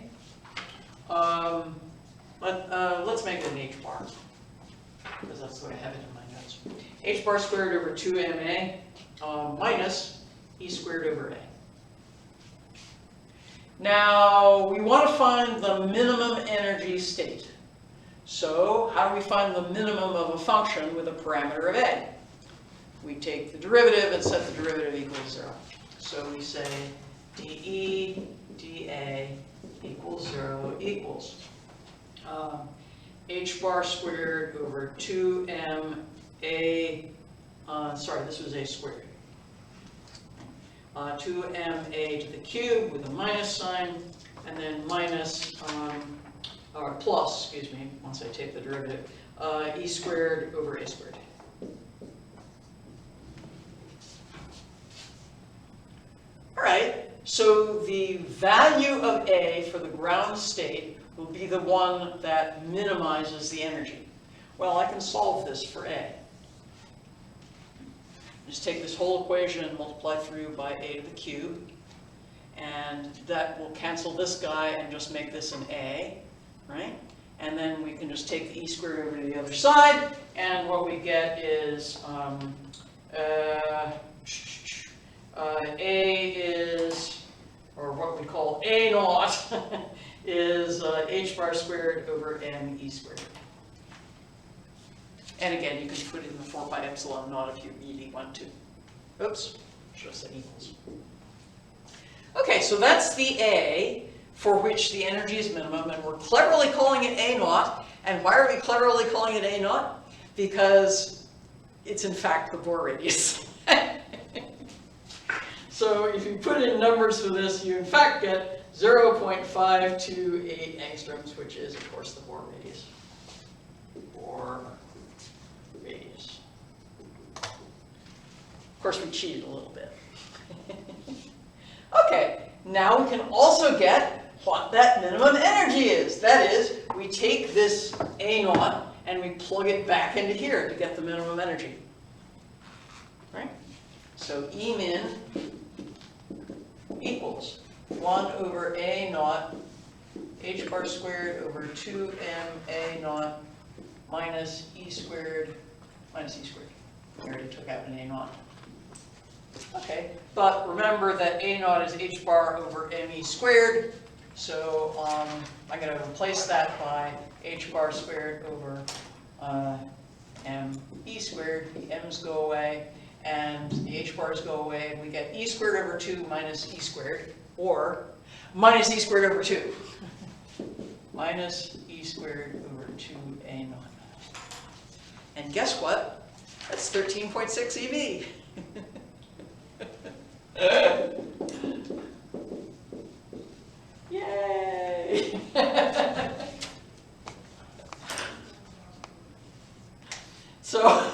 Let's make it an h bar, because that's the way I have it in my notes. H bar squared over 2ma minus e squared over a. Now, we want to find the minimum energy state. So, how do we find the minimum of a function with a parameter of a? We take the derivative and set the derivative equals 0. So we say dE dA equals 0 equals h bar squared over 2m a, sorry, this was a squared. 2ma to the cube with a minus sign, and then minus, or plus, excuse me, once I take the derivative, e squared over a squared. All right, so the value of A for the ground state will be the one that minimizes the energy. Well, I can solve this for A. Just take this whole equation and multiply through by A to the cube, and that will cancel this guy and just make this an A, right? And then we can just take the e squared over to the other side, and what we get is A is, or what we call A naught, is h bar squared over m e squared. And again, you can put in the 4 pi epsilon naught if you really want to. Oops, should have said equals. Okay, so that's the A for which the energy is minimum, and we're cleverly calling it A naught. And why are we cleverly calling it A naught? Because it's in fact the Bohr radius. So if you put in numbers for this, you in fact get 0.528 angstroms, which is of course the Bohr radius. Bohr radius. Of course, we cheated a little bit. Okay, now we can also get what that minimum energy is. That is, we take this A naught and we plug it back into here to get the minimum energy. Right? So E min equals 1 over A naught h bar squared over 2m A naught minus E squared minus E squared. We already took out an A naught. Okay, but remember that A naught is h bar over me squared, so I'm going to replace that by h bar squared over me squared. The m's go away, and the h bars go away, and we get e squared over 2 minus e squared, or minus e squared over 2. Minus e squared over 2 A naught. And guess what? That's 13.6 eV. Yay! So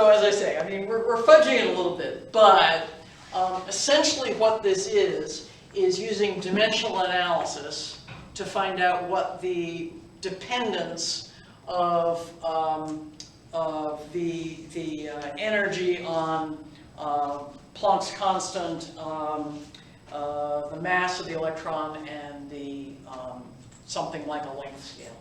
as I say, I mean, we're fudging it a little bit, but essentially what this is using dimensional analysis to find out what the dependence of the energy on Planck's constant, the mass of the electron, and the something like a length scale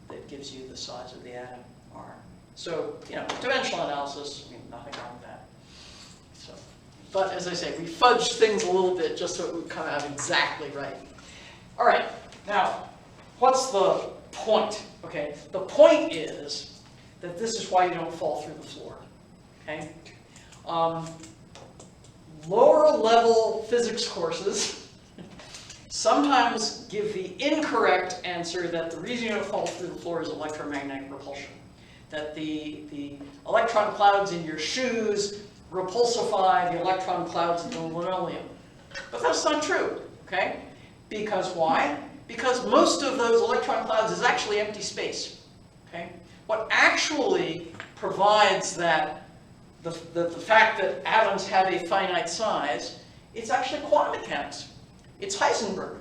that gives you the size of the atom, R. So, you know, dimensional analysis, I mean, nothing wrong with that. So, but as I say, we fudged things a little bit just so it would come out exactly right. All right, now, what's the point? Okay, the point is that this is why you don't fall through the floor. Okay, lower level physics courses sometimes give the incorrect answer that the reason you don't fall through the floor is electromagnetic repulsion. That the electron clouds in your shoes repulsify the electron clouds in the linoleum. But that's not true, okay? Because why? Because most of those electron clouds is actually empty space, okay? What actually provides that, the fact that atoms have a finite size, it's actually quantum mechanics. It's Heisenberg.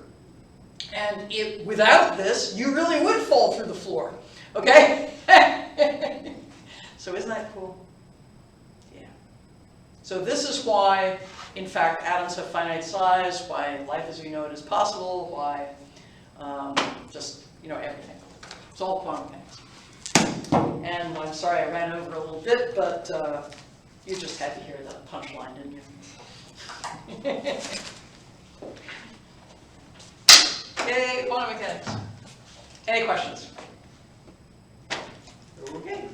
And without this, you really would fall through the floor, okay? So isn't that cool? Yeah. So this is why, in fact, atoms have finite size, why life as we know it is possible, why just, you know, everything. It's all quantum mechanics. And I'm sorry I ran over a little bit, but you just had to hear the punchline, didn't you? Yay, quantum mechanics. Any questions? Okay.